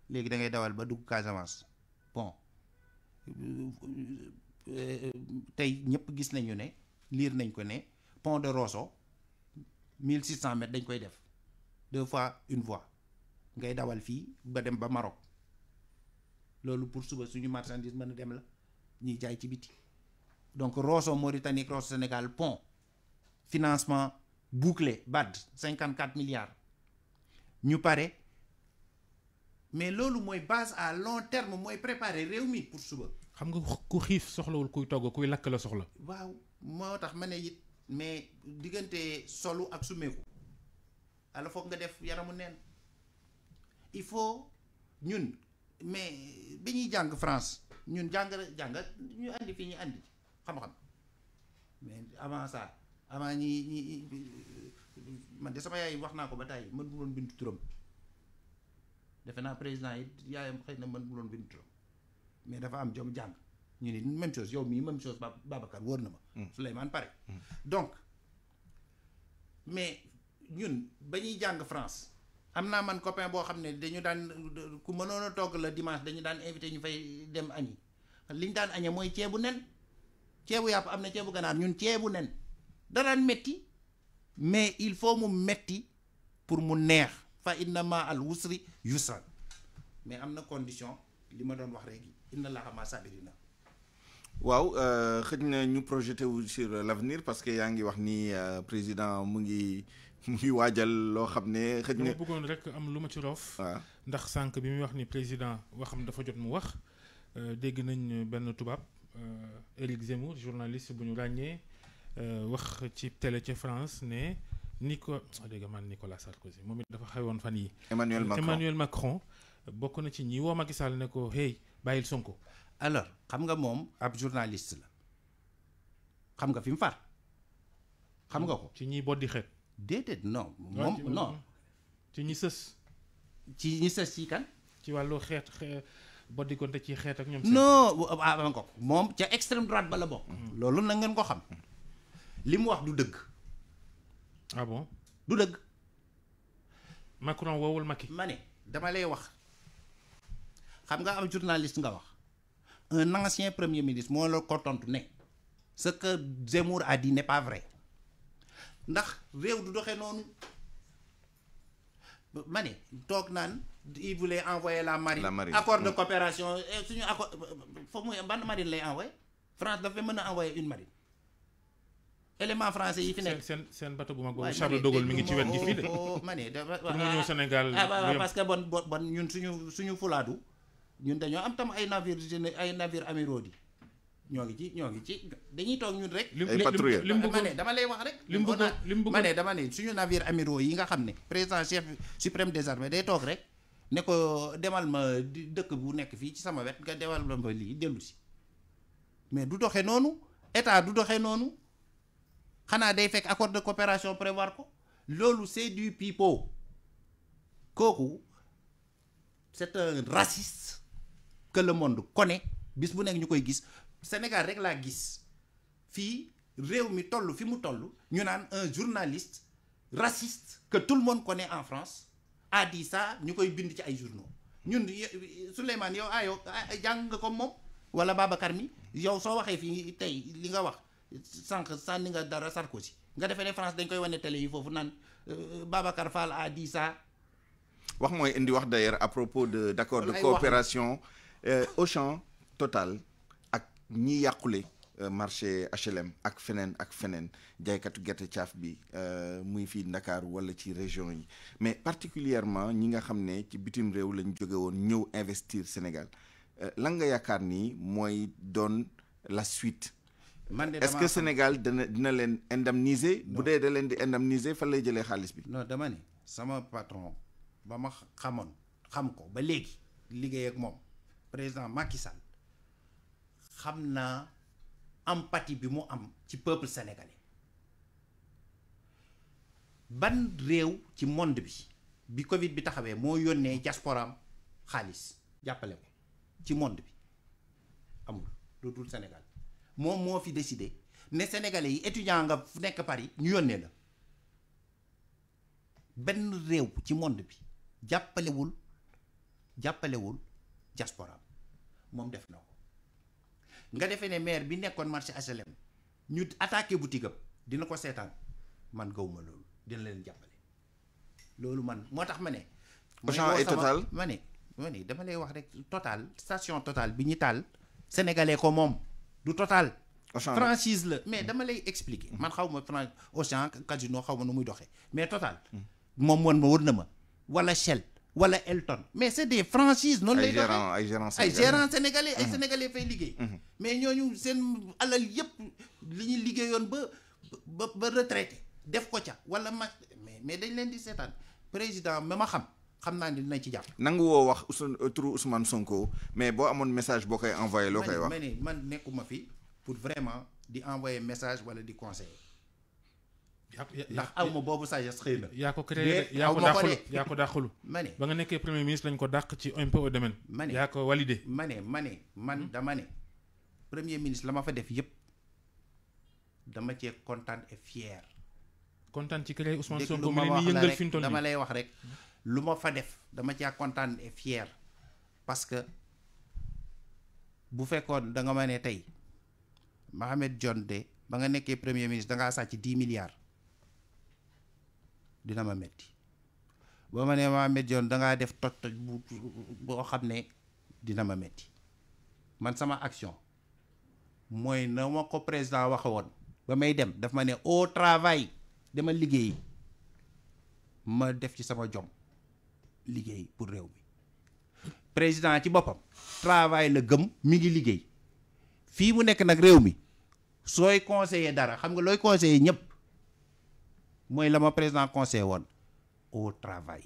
léegi da ngay dawal ba dugg Casamance pont tey ñëpp gis nañu ne liir nañ ko ne pont de Rosso 1600 mètres dañ koy def 2 fois 1 voie ngay dawal fii ba dem ba Maroc loolu pour suba suñu marchandise mën a dem la ñuy jaay ci biti donc Rosso Mauritanie Rosso Sénégal pont financement bouclé BAD 54 milliards ñu pare mais loolu mooy base à long terme mooy préparer réew mi pour suba. xam nga ku xiif soxlawul kuy togg kuy lakk la soxla. waaw moo tax ma ne it mais diggante solu ak sumeeku ala foog nga def yaramu neen il faut ñun mais bi ñuy jàng France ñun jàng ñu andi fii ñu andi xam-xam mais avant ça avant ñi man de sama yaay wax naa ko ba tàyyi mën bu doon bindu turam defe naa président it yaayam xëy na mën bu doon bindu turam mais dafa am jom jàng ñu ni même chose yow mii même chose Babacar wóor na ma Souleymane pare donc mais ñun ba ñuy jàng France am naa man copain boo xam ne dañu daan ku mënoon a togg la dimanche dañu daan invité ñu fay dem añi li ñu daan añee mooy ceebu nen ceebu yàpp am na ceebu ganaar ñun ceebu nen da daan metti mais il faut mu metti pour mu neex fa inna ma al wusri yusran mais am na condition li ma doon wax léegi inna allaha ma sabirina. waaw xëj na ñu projeté wu sur l'avenir parce que yaa ngi wax ni président mu ngi waajal loo xam ne xëj na. bëggoon rek am lu ma ci roof. waaw ndax sànq bi muy wax ni président waxam dafa jot mu wax dégg nañ benn tubaab Éric Zemmour journaliste bu ñu ràññee wax ci télé ca France ne Nicolas Sarkozy moom it dafa xewoon fan yi Emmanuel Macron bokk na ci ñi woo Macky Sall ne ko hey bàyyil Sonko. alors xam nga moom ab journaliste la xam nga fi mu far xam nga ko. ci ñi boddi xeet. déedéet non. moom non. ci ñi sës. ci kan. ci wàllu xeet boddi konte ci xeet ak ñoom. non ko moom ca extrême droite ba la bokk. loolu na ngeen ko xam. li mu wax du dëgg. ah bon du dëgg. Macron woowul Macky. ma ne dama lay wax xam nga am journaliste nga wax. un ancien premier ministre moo la ko tontu ne ce que Zemmour a dit n'est pas vrai ndax réew du doxee noonu ma ne toog naan il voulait envoyer la marine accord de coopération suñu accord foofu muy ban marine lay envoyer France dafa mën a envoyer une marine élément français yi fi nekk seen bateau bu mag boobu Charles de Gaulle mi ngi ci wet gi fii de ma ne pour mu ñëw Sénégal parce que bon ñun suñu fulaadu ñun dañoo am tam ay navire amiraux di ñoo ngi ci dañuy toog ñun rek. dama lay wax rek. ma ne dama ne suñu navire amiraux yi nga xam ne président chef suprême des armées day toog rek ne ko demal ma dëkk bu nekk fii ci sama wet nga demal ma lii dellu si mais du doxee noonu état du doxee noonu xanaa day fekk accord de coopération prévoir ko loolu c'est du pipeau kooku c'est un raciste que le monde connaît bis bu nekk ñu koy gis Sénégal rek laa gis fii réew mi toll fi mu toll ñu naan un journaliste raciste que tout le monde connaît en France a dit ça ñu koy bind ci ay journaux ñun Souleymane yow yow jàng nga ko moom wala Babacar mi yow soo waxee fii tey li nga wax sànq sànni nga dara Sarkozy nga defee ne France dañ koy wane télé yi foofu naan Babacar Fall a dit ça. wax mooy indi wax d'ailleurs à propos d'accord de coopération Auchan Total ak ñi yàqule marché HLM ak feneen jaaykatu gerte caaf bi muy fii Ndakaaru wala ci région yi mais particulièrement ñi nga xam ne ci bitim réew lañ jóge woon ñëw investir Sénégal lan nga yaakaar ni mooy doon la suite. Est-ce que Sénégal dina leen indemniser. bu dee da leen di indemniser fan lay jëlee xaalis bi. non dama ne sama patron ba ma xam ko ba léegi liggéey ak moom président Macky Sall xam naa empathie bi mu am ci peuple sénégalais ban réew ci monde bi Covid bi taxawee moo yónnee diasporaam xaalis jàppale ko ci monde bi amul lu dul Sénégal moom moo fi décidé ne sénégalais yi étudiant nga nekk Paris ñu yónnee la benn réew ci monde bi jàppalewul diaspora moom def na ko nga defee ne maire bi nekkoon marché HLM ñu attaqué boutique am dina ko seetaan man gawuma loolu dina leen jàppale loolu man moo tax ma ne. Auchan et Total ma ne dama lay wax rek Total station Total bi ñu taal sénégalais ko moom du Total. franchise la mais dama lay expliquer. man xaw ma Auchan casino xaw ma nu muy doxee mais Total. moom woon ma wër na ma wala Shell wala Elton mais c'est des franchises noonu lay doxee ay gérants sénégalais ay sénégalais fay liggéey mais ñooñu seen alal yëpp li ñu liggéeyoon ba retraité def ko ca wala mais dañ leen di seetaan président ma ma xam naa ni dinañ ci jàpp. nangu woo wax turu Ousmane Sonko mais boo amoon message boo koy envoyé loo koy wax. man nekkuma fi pour vraiment di envoyer message wala di conseiller. ndax aw ma boobu sagesse xëy na. yaa ko créé yaa ko dàqulu. ma ne ba nga nekkee premier ministre lañ ko dàq ci impôt au domaine. ma ne yaa ko validé. man dama ne premier ministre la ma fa def yëpp dama cee kontaan et fier. kontaan ci créé Ousmane Sonko mu ne nii yëngal fi mu toll nii dama lay wax rek. lu ma fa def dama caa kontaan et fier parce que bu fekkoon da nga ma ne tey Mohamed Dionne de ba nga nekkee premier ministre da ngaa sàcc 10 milliards dina ma metti boo ma nee Mohamed Dionne da ngaa def toj boo xam ne dina ma metti man sama action mooy na ma ko président waxe woon ba may dem daf ma ne au travail dama liggéey ma def ci sama jom liggéey pour réew mi président ci boppam travail la gëm mi ngi liggéey fii mu nekk nag réew mi sooy conseiller dara xam nga looy conseiller ñëpp mooy la ma président conseillé woon au travail.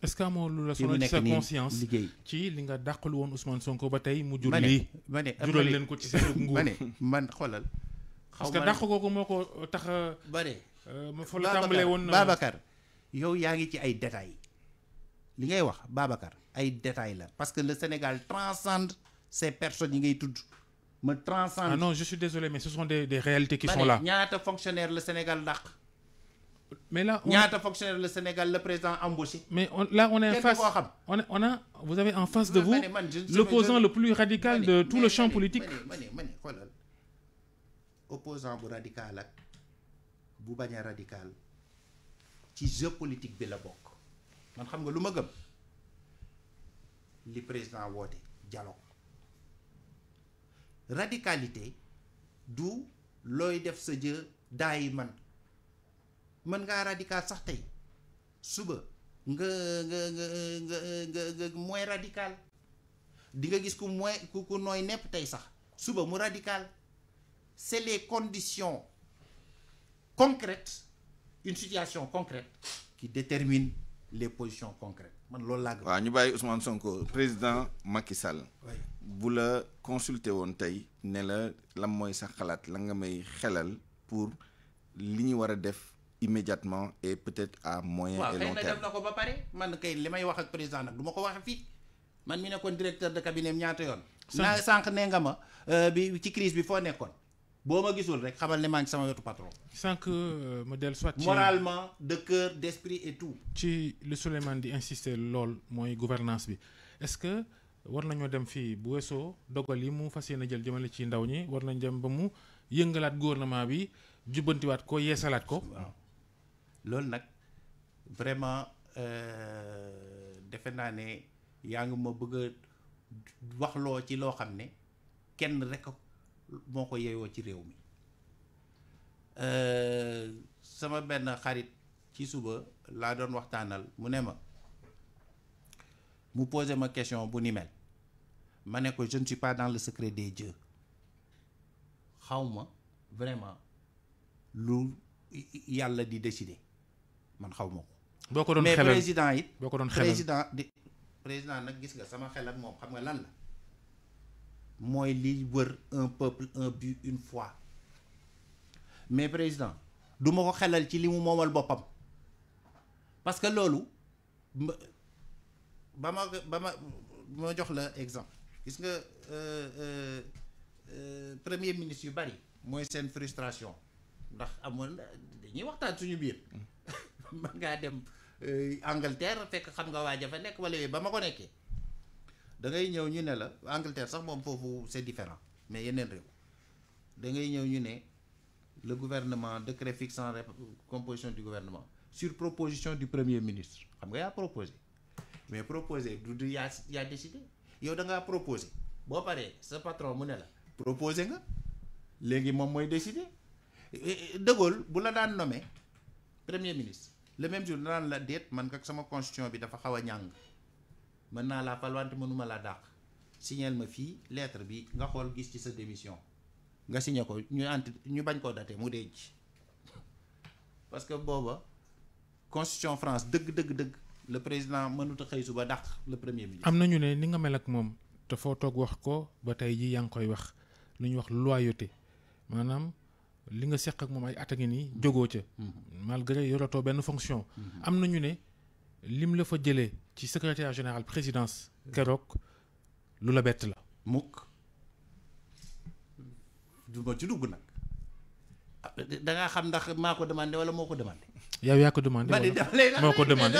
est-ce que amoo lu la sonal ci sa conscience liggéey ci li nga dàqalu woon Ousmane Sonko ba tey mu jur lii ma ne jural leen ko ci seen nguur man xoolal parce que dàq googu moo ko tax a ma fa la tàmbalee woon Babacar yow yaa ngi ci ay détails li ngay wax Babacar ay détails la parce que le Sénégal transcende ces personnes yi ngay tudd ma transcende. Ah non je suis désolé mais ce sont des réalités qui sont là. ñaata fonctionnaire le Sénégal dàq. mais là ñaata fonctionnaire le Sénégal le président embauché. mais on est en face vous avez en face de vous l'opposant le plus radical de tout le champ politique. ma ne xoolal opposant bu radical ak bu bañ a radical ci jeu politique bi la bokk man xam nga lu ma gëm li président woote dialogue radicalité du looy def sa jë daayi mën ngaa radical sax tey suba nga moins radical di nga gis ku nooy nepp tey sax suba mu radical c'est les conditions concrètes une situation concrète qui détermine les positions concrètes man loolu laa gëm. waaw ñu bàyyi Ousmane Sonko président Macky Sall. bu la consulter woon tey ne la mooy sa xalaat la nga may xelal pour li ñu war a def immédiatement et peut-être à moyen et long terme. waaw xëy na def na ko ba pare man kay li may wax ak président nag du ma ko waxee fii man mi nekkoon directeur de cabinet ñaata yoon. naa sànq nee nga ma bi ci crise bi foo nekkoon. boo ma gisul rek xamal ne maa ngi sama wetu patron. sànq ma dellu soit ci moralement de cœur d'esprit et tout. ci li Souleymane di insister lool mooy gouvernance bi est-ce que war nañoo dem fii bu weesoo dogal yi mu fas yéene jël jëmale ci ndaw ñi war nañ dem ba mu yëngalaat gouvernement bi jubbantiwaat ko yeesalaat ko. waaw loolu nag vraiment defe naa ne yaa ngi ma bëgg a waxloo ci loo xam ne kenn rek moo ko yeeyoo ci réew mi sama benn xarit ci suba laa doon waxtaanal mu ne ma mu posé ma question bu ni mel ma ne ko je ne suis pas dans le secret des dieux xaw ma vraiment lu yàlla di décider man xaw ma ko. boo ko doon mais xelal président it. boo ko doon xelal président nag gis nga sama xel ak moom xam nga lan la. mooy li wër un peuple un but une foi mais président du ma ko xelal ci li mu moomal boppam parce que loolu ba ma jox la exemple gis nga premier ministre yu bari mooy seen frustration ndax amoon dañuy waxtaan suñu biir man ngaa dem Angleterre fekk xam nga waa jafa nekk wala yooyu ba ma ko nekkee da ngay ñëw ñu ne la Angleterre sax moom foofu c'est différent mais yeneen réew da ngay ñëw ñu ne le gouvernement décret fixant composition du gouvernement sur proposition du premier ministre xam nga yaa proposé mais proposé du yaa décidé yow da ngaa proposé boo paree sa patron mu ne la proposé nga léegi moom mooy décidé De Gaulle bu la daan nommé premier ministre le même jour daan la déet man ak sama constitution bi dafa xaw a ñàng mën naa laa fal wante mënuma laa dàq signal ma fii lettre bi nga xool gis ci sa démission nga signé ko ñu bañ koo daté mu denc parce que booba constitution France dëgg le président mënut a xëy suba dàq le premier ministre. am nañu ne ni nga mel ak moom te foo toog wax ko ba tey ji yaa ngi koy wax lu ñuy wax loyauté maanaam li nga seq ak moom ay at a ngi nii jógoo ca. malgré yoratoo benn fonction. am nañu ne lim la fa jëlee ci secrétaire général présidence keroog lu la bett la. mukk du ma ci dugg nag da ngaa xam ndax maa ko demandé wala moo ko demandé. yow yaa ko demandé wala moo ko demandé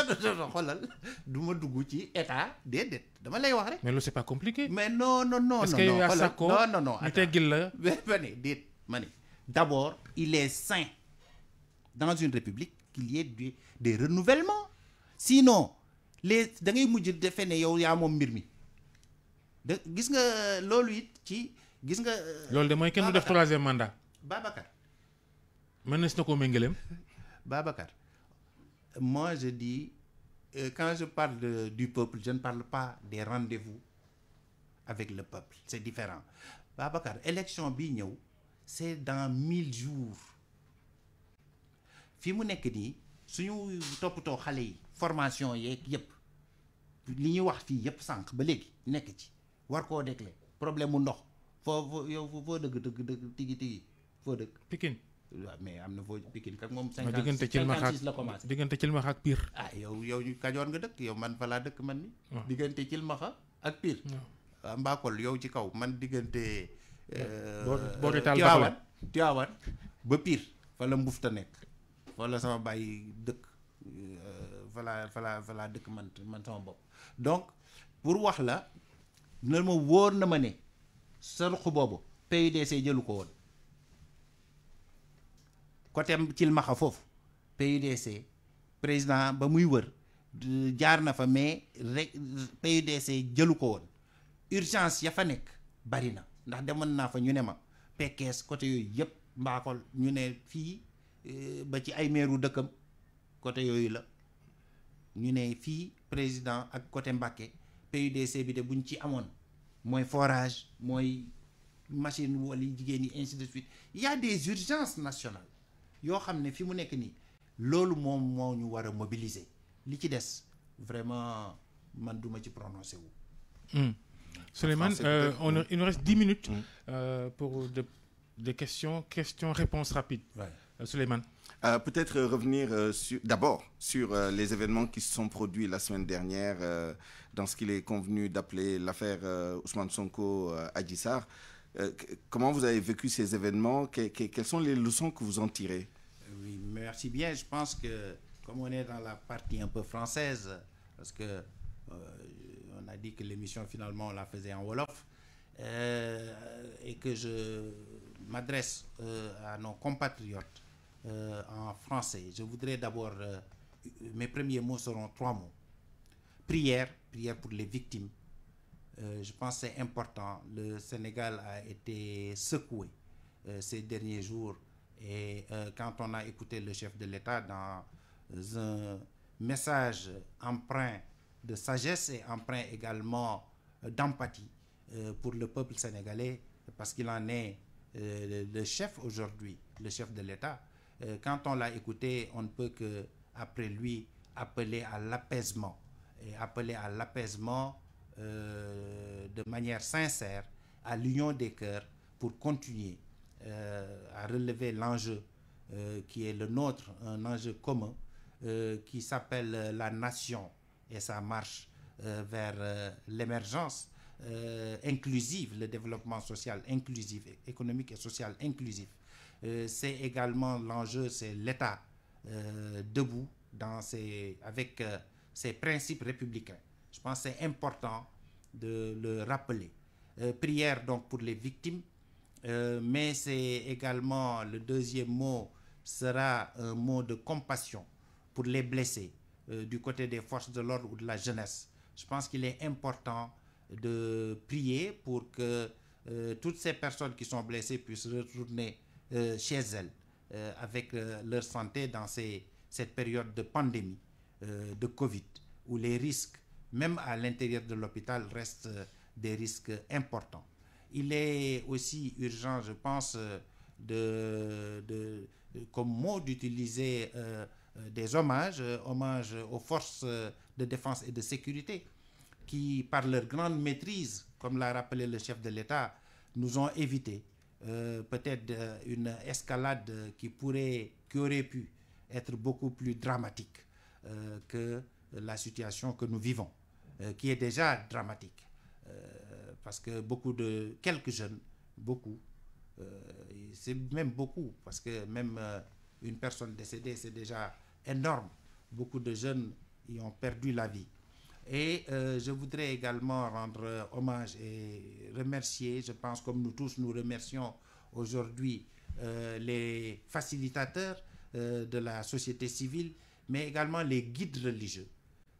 xoolal du ma dugg ci état déedéet dama lay wax rek. mais loolu c'est pas compliqué. mais non. est-ce que yow yaa sàkkoo non. ñu teggil la. ma ne d'abord il est sain dans une république qu'il y ait des renouvellements sinon da ngay mujj defe ne yow yaa moom mbir mi de gis nga loolu it ci gis nga. loolu de mooy kenn du def troisième mandat. Babacar. mën na si na koo méngaleem. Babacar moi je dis quand je parle du peuple je ne parle pas des rendez-vous avec le peuple c'est différent Babacar élection bi ñëw c'est dans 1000 jours fi mu nekk nii suñu toppatoo xale yi formation yeeg yëpp li ñuy wax fii yëpp sànq ba léegi nekk ci war koo déclencher problème mu ndox foo yow foo dëgg tigi foo dëgg Pikine. waaw mais am na foo Pikine kat moom. 56 la commencé diggante Cilmaxa ak Pire. yow ñu Kajoor nga dëkk yow man fa laa dëkk man ni diggante Cilmaxa ak Pire. waaw Mbakol yow ci kaw man diggante. boo di taal ba Tiwaawan ba Pire fa la Mbufta nekk fa la sama bàyyi dëkk fa laa dëkk man sama bopp donc pour wax la na ma wóor na ma ne sa ruq boobu PUDC jëlu ko woon. côté Cilmaxa foofu PUDC président ba muy wër jaar na fa mais rek PUDC jëlu ko woon urgence ya fa nekk bari na ndax demoon naa fa ñu ne ma Pekes côté yooyu yëpp Mbakol ñu ne fii ba ci ay meeru dëkkam côté yooyu la ñu ne fii président ak côté Mbacké PUDC bi de buñ ci amoon mooy forage mooy machine wala jigéen ñi ainsi de suite il y a des urgences nationales yoo xam ne fi mu nekk nii loolu moom moo ñu war a mobiliser li ci des vraiment man duma ci prononcé wu. Souleymane il nous reste 10 minutes pour des questions-réponses rapides. Souleymane. Peut-être revenir d'abord sur les événements qui se sont produits la semaine dernière dans ce qu'il est convenu d'appeler l'affaire Ousmane Sonko Adji Sarr. Comment vous avez vécu ces événements? Quelles sont les leçons que vous en tirez? Oui, merci bien. Je pense que comme on est dans la partie un peu française, parce que on a dit que l'émission finalement on la faisait en wolof, et que je m'adresse à nos compatriotes en français. Je voudrais d'abord, mes premiers mots seront 3 mots. Prière pour les victimes. Je pense que c'est important. Le Sénégal a été secoué ces derniers jours et quand on a écouté le chef de l'État dans un message empreint de sagesse et empreint également d'empathie pour le peuple sénégalais, parce qu'il en est le chef aujourd'hui, le chef de l'État. Quand on l'a écouté, on ne peut que après lui appeler à l'apaisement et appeler à l'apaisement de manière sincère, à l'union des cœurs pour continuer à relever l'enjeu qui est le nôtre, un enjeu commun qui s'appelle la nation et sa marche vers l'émergence inclusive, le développement social inclusif, économique et social inclusif. C'est également l'enjeu, c'est l'État debout avec ses principes républicains. Je pense que c'est important de le rappeler. Prière donc pour les victimes, mais c'est également, le deuxième mot sera un mot de compassion pour les blessés du côté des forces de l'ordre ou de la jeunesse. Je pense qu'il est important de prier pour que toutes ces personnes qui sont blessées puissent retourner chez elles avec leur santé dans cette période de pandémie, de Covid, où les risques même à l'intérieur de l'hôpital, restent des risques importants. Il est aussi urgent, je pense, comme mot d'utiliser des hommages aux forces de défense et de sécurité qui, par leur grande maîtrise, comme l'a rappelé le chef de l'État, nous ont évité peut-être une escalade qui aurait pu être beaucoup plus dramatique que la situation que nous vivons, qui est déjà dramatique. Parce que quelques jeunes, c'est même beaucoup, parce que même une personne décédée, c'est déjà énorme. Beaucoup de jeunes y ont perdu la vie. Et je voudrais également rendre hommage et remercier, je pense comme nous tous, nous remercions aujourd'hui les facilitateurs de la société civile, mais également les guides religieux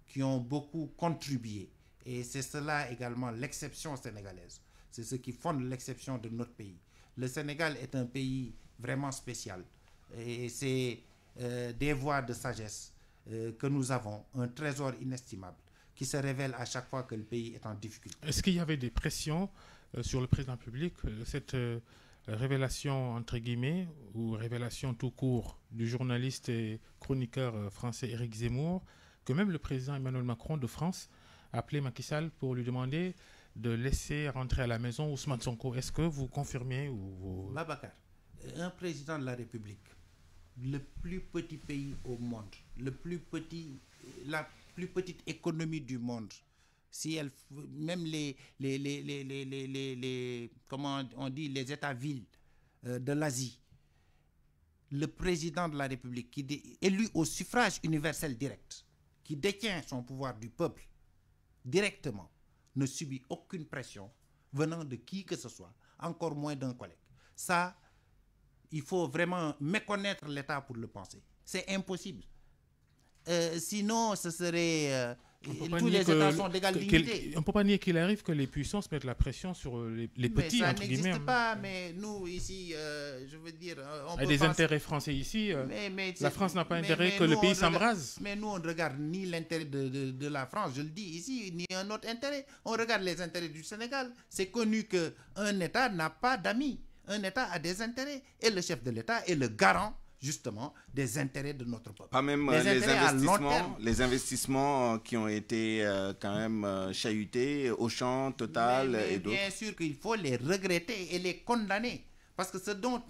qui ont beaucoup contribué. Et c'est cela également l'exception sénégalaise. C'est ce qui fonde l'exception de notre pays. Le Sénégal est un pays vraiment spécial. Et c'est des voies de sagesse que nous avons, un trésor inestimable qui se révèle à chaque fois que le pays est en difficulté. Est-ce qu'il y avait des pressions sur le président public, cette révélation entre guillemets, ou révélation tout court du journaliste et chroniqueur français Éric Zemmour, que même le président Emmanuel Macron de France a appelé Macky Sall pour lui demander de laisser rentrer à la maison Ousmane Sonko? Est-ce que vous confirmez ou... Babacar, un président de la République, le plus petit pays au monde, la plus petite économie du monde, si elle, même comment on dit, les États-villes de l'Asie, le président de la République, élu au suffrage universel direct, qui détient son pouvoir du peuple directement, ne subit aucune pression venant de qui que ce soit, encore moins d'un collègue. Ça, il faut vraiment méconnaître l'État pour le penser. C'est impossible. Sinon, ce serait... tous les États sont d'égale dignité. On ne peut pas nier qu'il arrive que les puissances mettent la pression sur les petits, entre guillemets. Ça n'existe pas, mais nous, ici, je veux dire... Il y a des intérêts français ici. La France n'a pas intérêt que le pays s'embrase. Mais nous, on ne regarde ni l'intérêt de la France, je le dis ici, ni un autre intérêt. On regarde les intérêts du Sénégal. C'est connu qu'un État n'a pas d'amis. Un État a des intérêts. Et le chef de l'État est le garant, justement, des intérêts de notre peuple. Pas même les investissements qui ont été quand même chahutés, Auchan, Total et d'autres. Bien sûr qu'il faut les regretter et les condamner. Parce que ce dont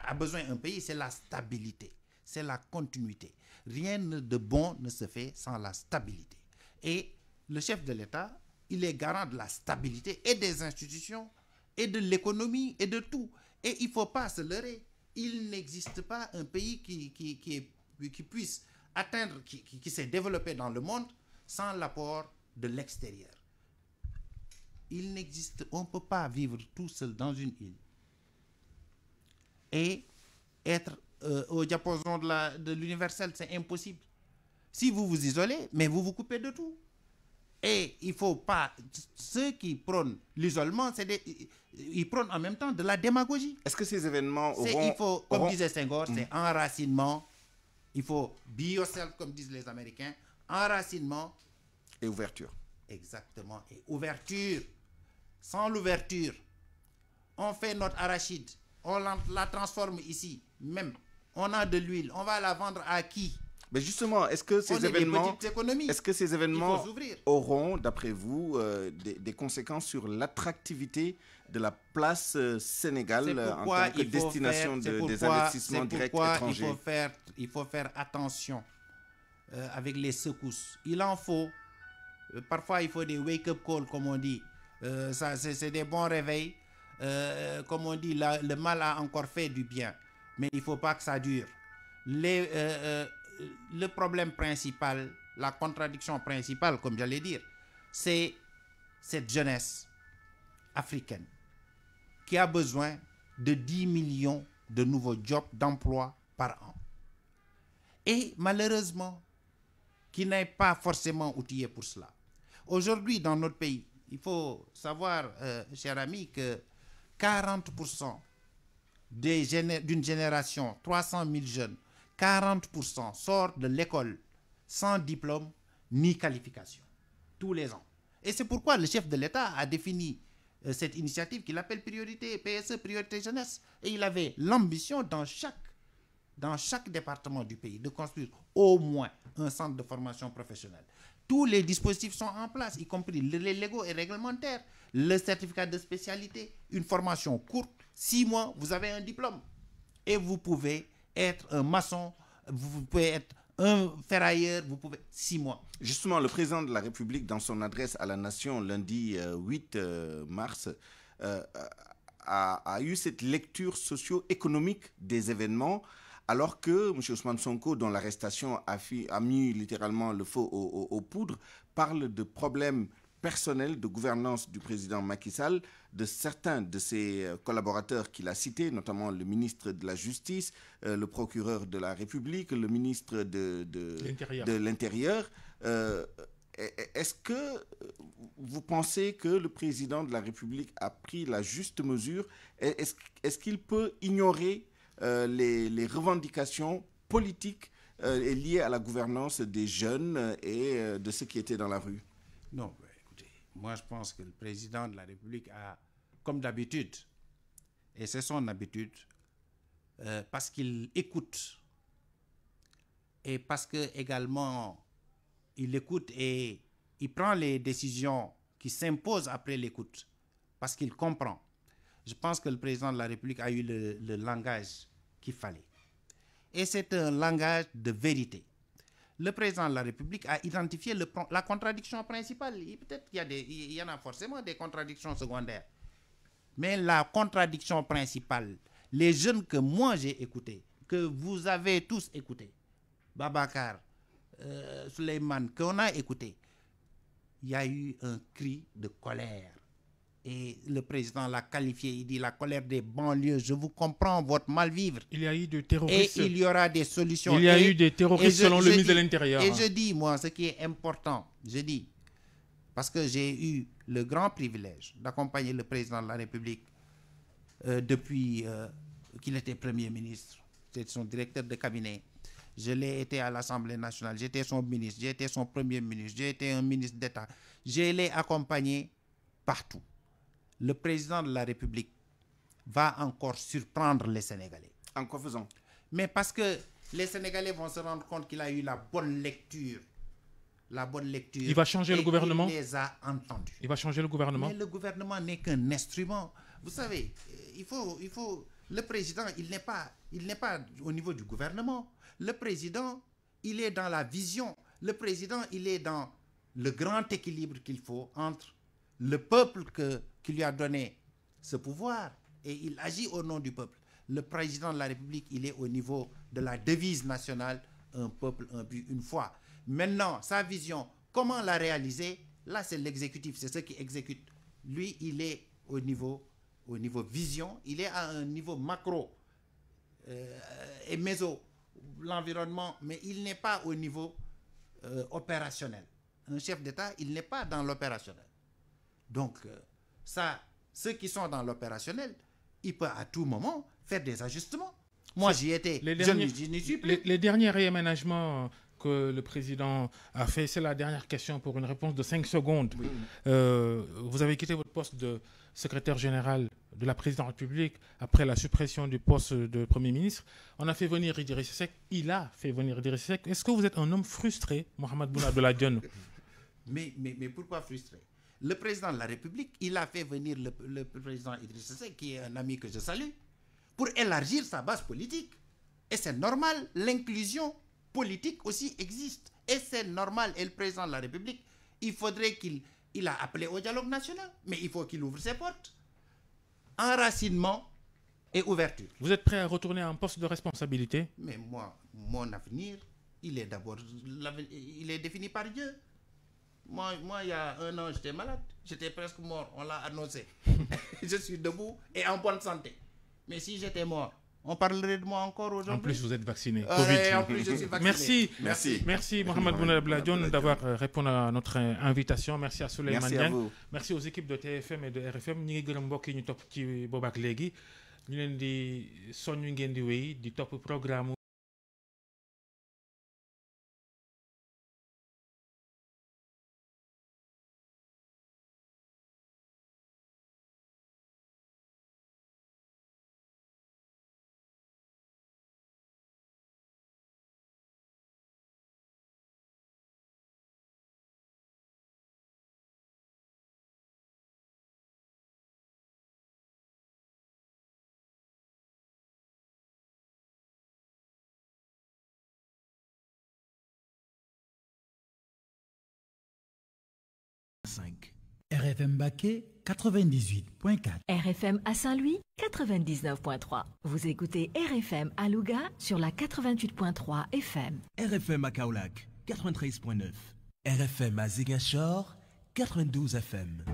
a besoin un pays, c'est la stabilité, c'est la continuité. Rien de bon ne se fait sans la stabilité. Et le chef de l'État, il est garant de la stabilité et des institutions, et de l'économie, et de tout. Et il ne faut pas se leurrer. Il n'existe pas un pays qui puisse atteindre, qui s'est développé dans le monde sans l'apport de l'extérieur. Il n'existe, on ne peut pas vivre tout seul dans une île et être au diapason de l'universel, c'est impossible. Si vous vous isolez, mais vous vous coupez de tout. Et il ne faut pas... Ceux qui prônent l'isolement, ils prônent en même temps de la démagogie. Est-ce que ces événements comme disait Senghor, c'est enracinement. Il faut be yourself, comme disent les Américains. Enracinement. Et ouverture. Exactement. Et ouverture. Sans l'ouverture, on fait notre arachide. On la transforme ici. Même. On a de l'huile. On va la vendre à qui? Mais justement, est-ce que ces événements auront, d'après vous, des conséquences sur l'attractivité de la place Sénégal en tant que destination des investissements directs étrangers? Il faut faire attention avec les secousses. Il en faut. Parfois, il faut des wake-up calls, comme on dit. C'est des bons réveils. Comme on dit, le mal a encore fait du bien. Mais il ne faut pas que ça dure. Le problème principal, la contradiction principale, comme j'allais dire, c'est cette jeunesse africaine qui a besoin de 10 millions de nouveaux jobs d'emploi par an. Et malheureusement, qui n'est pas forcément outillé pour cela. Aujourd'hui, dans notre pays, il faut savoir, cher ami, que 40% d'une génération, 300 000 jeunes, 40% sortent de l'école sans diplôme ni qualification. tous les ans. Et c'est pourquoi le chef de l'État a défini cette initiative qu'il appelle priorité PSE, priorité jeunesse. Et il avait l'ambition dans chaque département du pays de construire au moins un centre de formation professionnelle. Tous les dispositifs sont en place, y compris les légaux et réglementaires, le certificat de spécialité, une formation courte, 6 mois, vous avez un diplôme. Et vous pouvez être un maçon, vous pouvez être un ferrailleur, vous pouvez 6 mois. Justement, le président de la République, dans son adresse à la nation lundi 8 mars, a eu cette lecture socio-économique des événements, alors que M. Ousmane Sonko, dont l'arrestation a mis littéralement le feu aux poudres, parle de problèmes personnels de gouvernance du président Macky Sall, de certains de ses collaborateurs qu'il a cités, notamment le ministre de la Justice, le procureur de la République, le ministre de l'Intérieur. Est-ce que vous pensez que le président de la République a pris la juste mesure? Est-ce qu'il peut ignorer les revendications politiques liées à la gouvernance des jeunes et de ceux qui étaient dans la rue? Non, écoutez, moi je pense que le président de la République a, comme d'habitude, et c'est son habitude, parce qu'il écoute, et parce que également il écoute et il prend les décisions qui s'imposent après l'écoute, parce qu'il comprend. Je pense que le président de la République a eu le langage qu'il fallait. Et c'est un langage de vérité. Le président de la République a identifié la contradiction principale. Peut-être qu'il y en a forcément des contradictions secondaires. Mais la contradiction principale, les jeunes que moi j'ai écoutés, que vous avez tous écoutés, Babacar, Souleymane, qu'on a écouté, il y a eu un cri de colère. Et le président l'a qualifié, il dit la colère des banlieues, je vous comprends, votre mal-vivre. Il y a eu des terroristes. Et il y aura des solutions. Il y a eu des terroristes selon le ministre de l'Intérieur. Et je dis, moi, ce qui est important, je dis, parce que j'ai eu le grand privilège d'accompagner le président de la République depuis qu'il était Premier ministre. C'est son directeur de cabinet. Je l'ai été à l'Assemblée nationale, j'étais son ministre, j'ai été son Premier ministre, j'ai été un ministre d'État. Je l'ai accompagné partout. Le président de la République va encore surprendre les Sénégalais. En quoi faisant? Mais parce que les Sénégalais vont se rendre compte qu'il a eu la bonne lecture. La bonne lecture. Il va changer le gouvernement? Il les a entendus. Il va changer le gouvernement? Mais le gouvernement n'est qu'un instrument. Vous savez, le président, il n'est pas au niveau du gouvernement. Le président, il est dans la vision. Le président, il est dans le grand équilibre qu'il faut entre le peuple qui lui a donné ce pouvoir et il agit au nom du peuple. Le président de la République, il est au niveau de la devise nationale, un peuple, un but, une foi. Maintenant, sa vision, comment la réaliser? Là, c'est l'exécutif, c'est ceux qui exécutent. Lui, il est au niveau vision, il est à un niveau macro et méso, l'environnement, mais il n'est pas au niveau opérationnel. Un chef d'État, il n'est pas dans l'opérationnel. Donc, ceux qui sont dans l'opérationnel, ils peuvent à tout moment faire des ajustements. Moi, j'y étais, je n'y suis plus. Les derniers réaménagements que le président a fait, c'est la dernière question pour une réponse de 5 secondes. Oui. Vous avez quitté votre poste de secrétaire général de la présidence de la République après la suppression du poste de Premier ministre. On a fait venir Idriss Seck. Il a fait venir Idriss Seck. Est-ce que vous êtes un homme frustré, Mohamed Boun Abdallah Dionne? Mais pourquoi frustré? Le président de la République, il a fait venir le président Idriss Seck, qui est un ami que je salue, pour élargir sa base politique. Et c'est normal, l'inclusion politique aussi existe. Et c'est normal. Et le président de la République, il faudrait qu'il a appelé au dialogue national, mais il faut qu'il ouvre ses portes. Enracinement et ouverture. Vous êtes prêt à retourner à un poste de responsabilité? Mais moi, mon avenir, il est défini par Dieu. Moi, il y a 1 an, j'étais malade. J'étais presque mort. On l'a annoncé. Je suis debout et en bonne santé. Mais si j'étais mort, on parlerait de moi encore aujourd'hui. En plus, vous êtes vacciné. Covid. En plus, je suis vacciné. Merci, Mohamed Boun Abdallah Dionne, d'avoir répondu à notre invitation. Merci à Souleymane Diagne. Merci aux équipes de TFM et de RFM. Ñi ngi gërëm mbokk yi ñu topp ci boobaak léegi ñu leen di soññu ngeen di wéy di topp programme RFM Baké 98.4. RFM à Saint-Louis 99.3. Vous écoutez RFM à Louga sur la 88.3 FM. RFM à Kaolack 93.9. RFM à Ziguinchor 92 FM.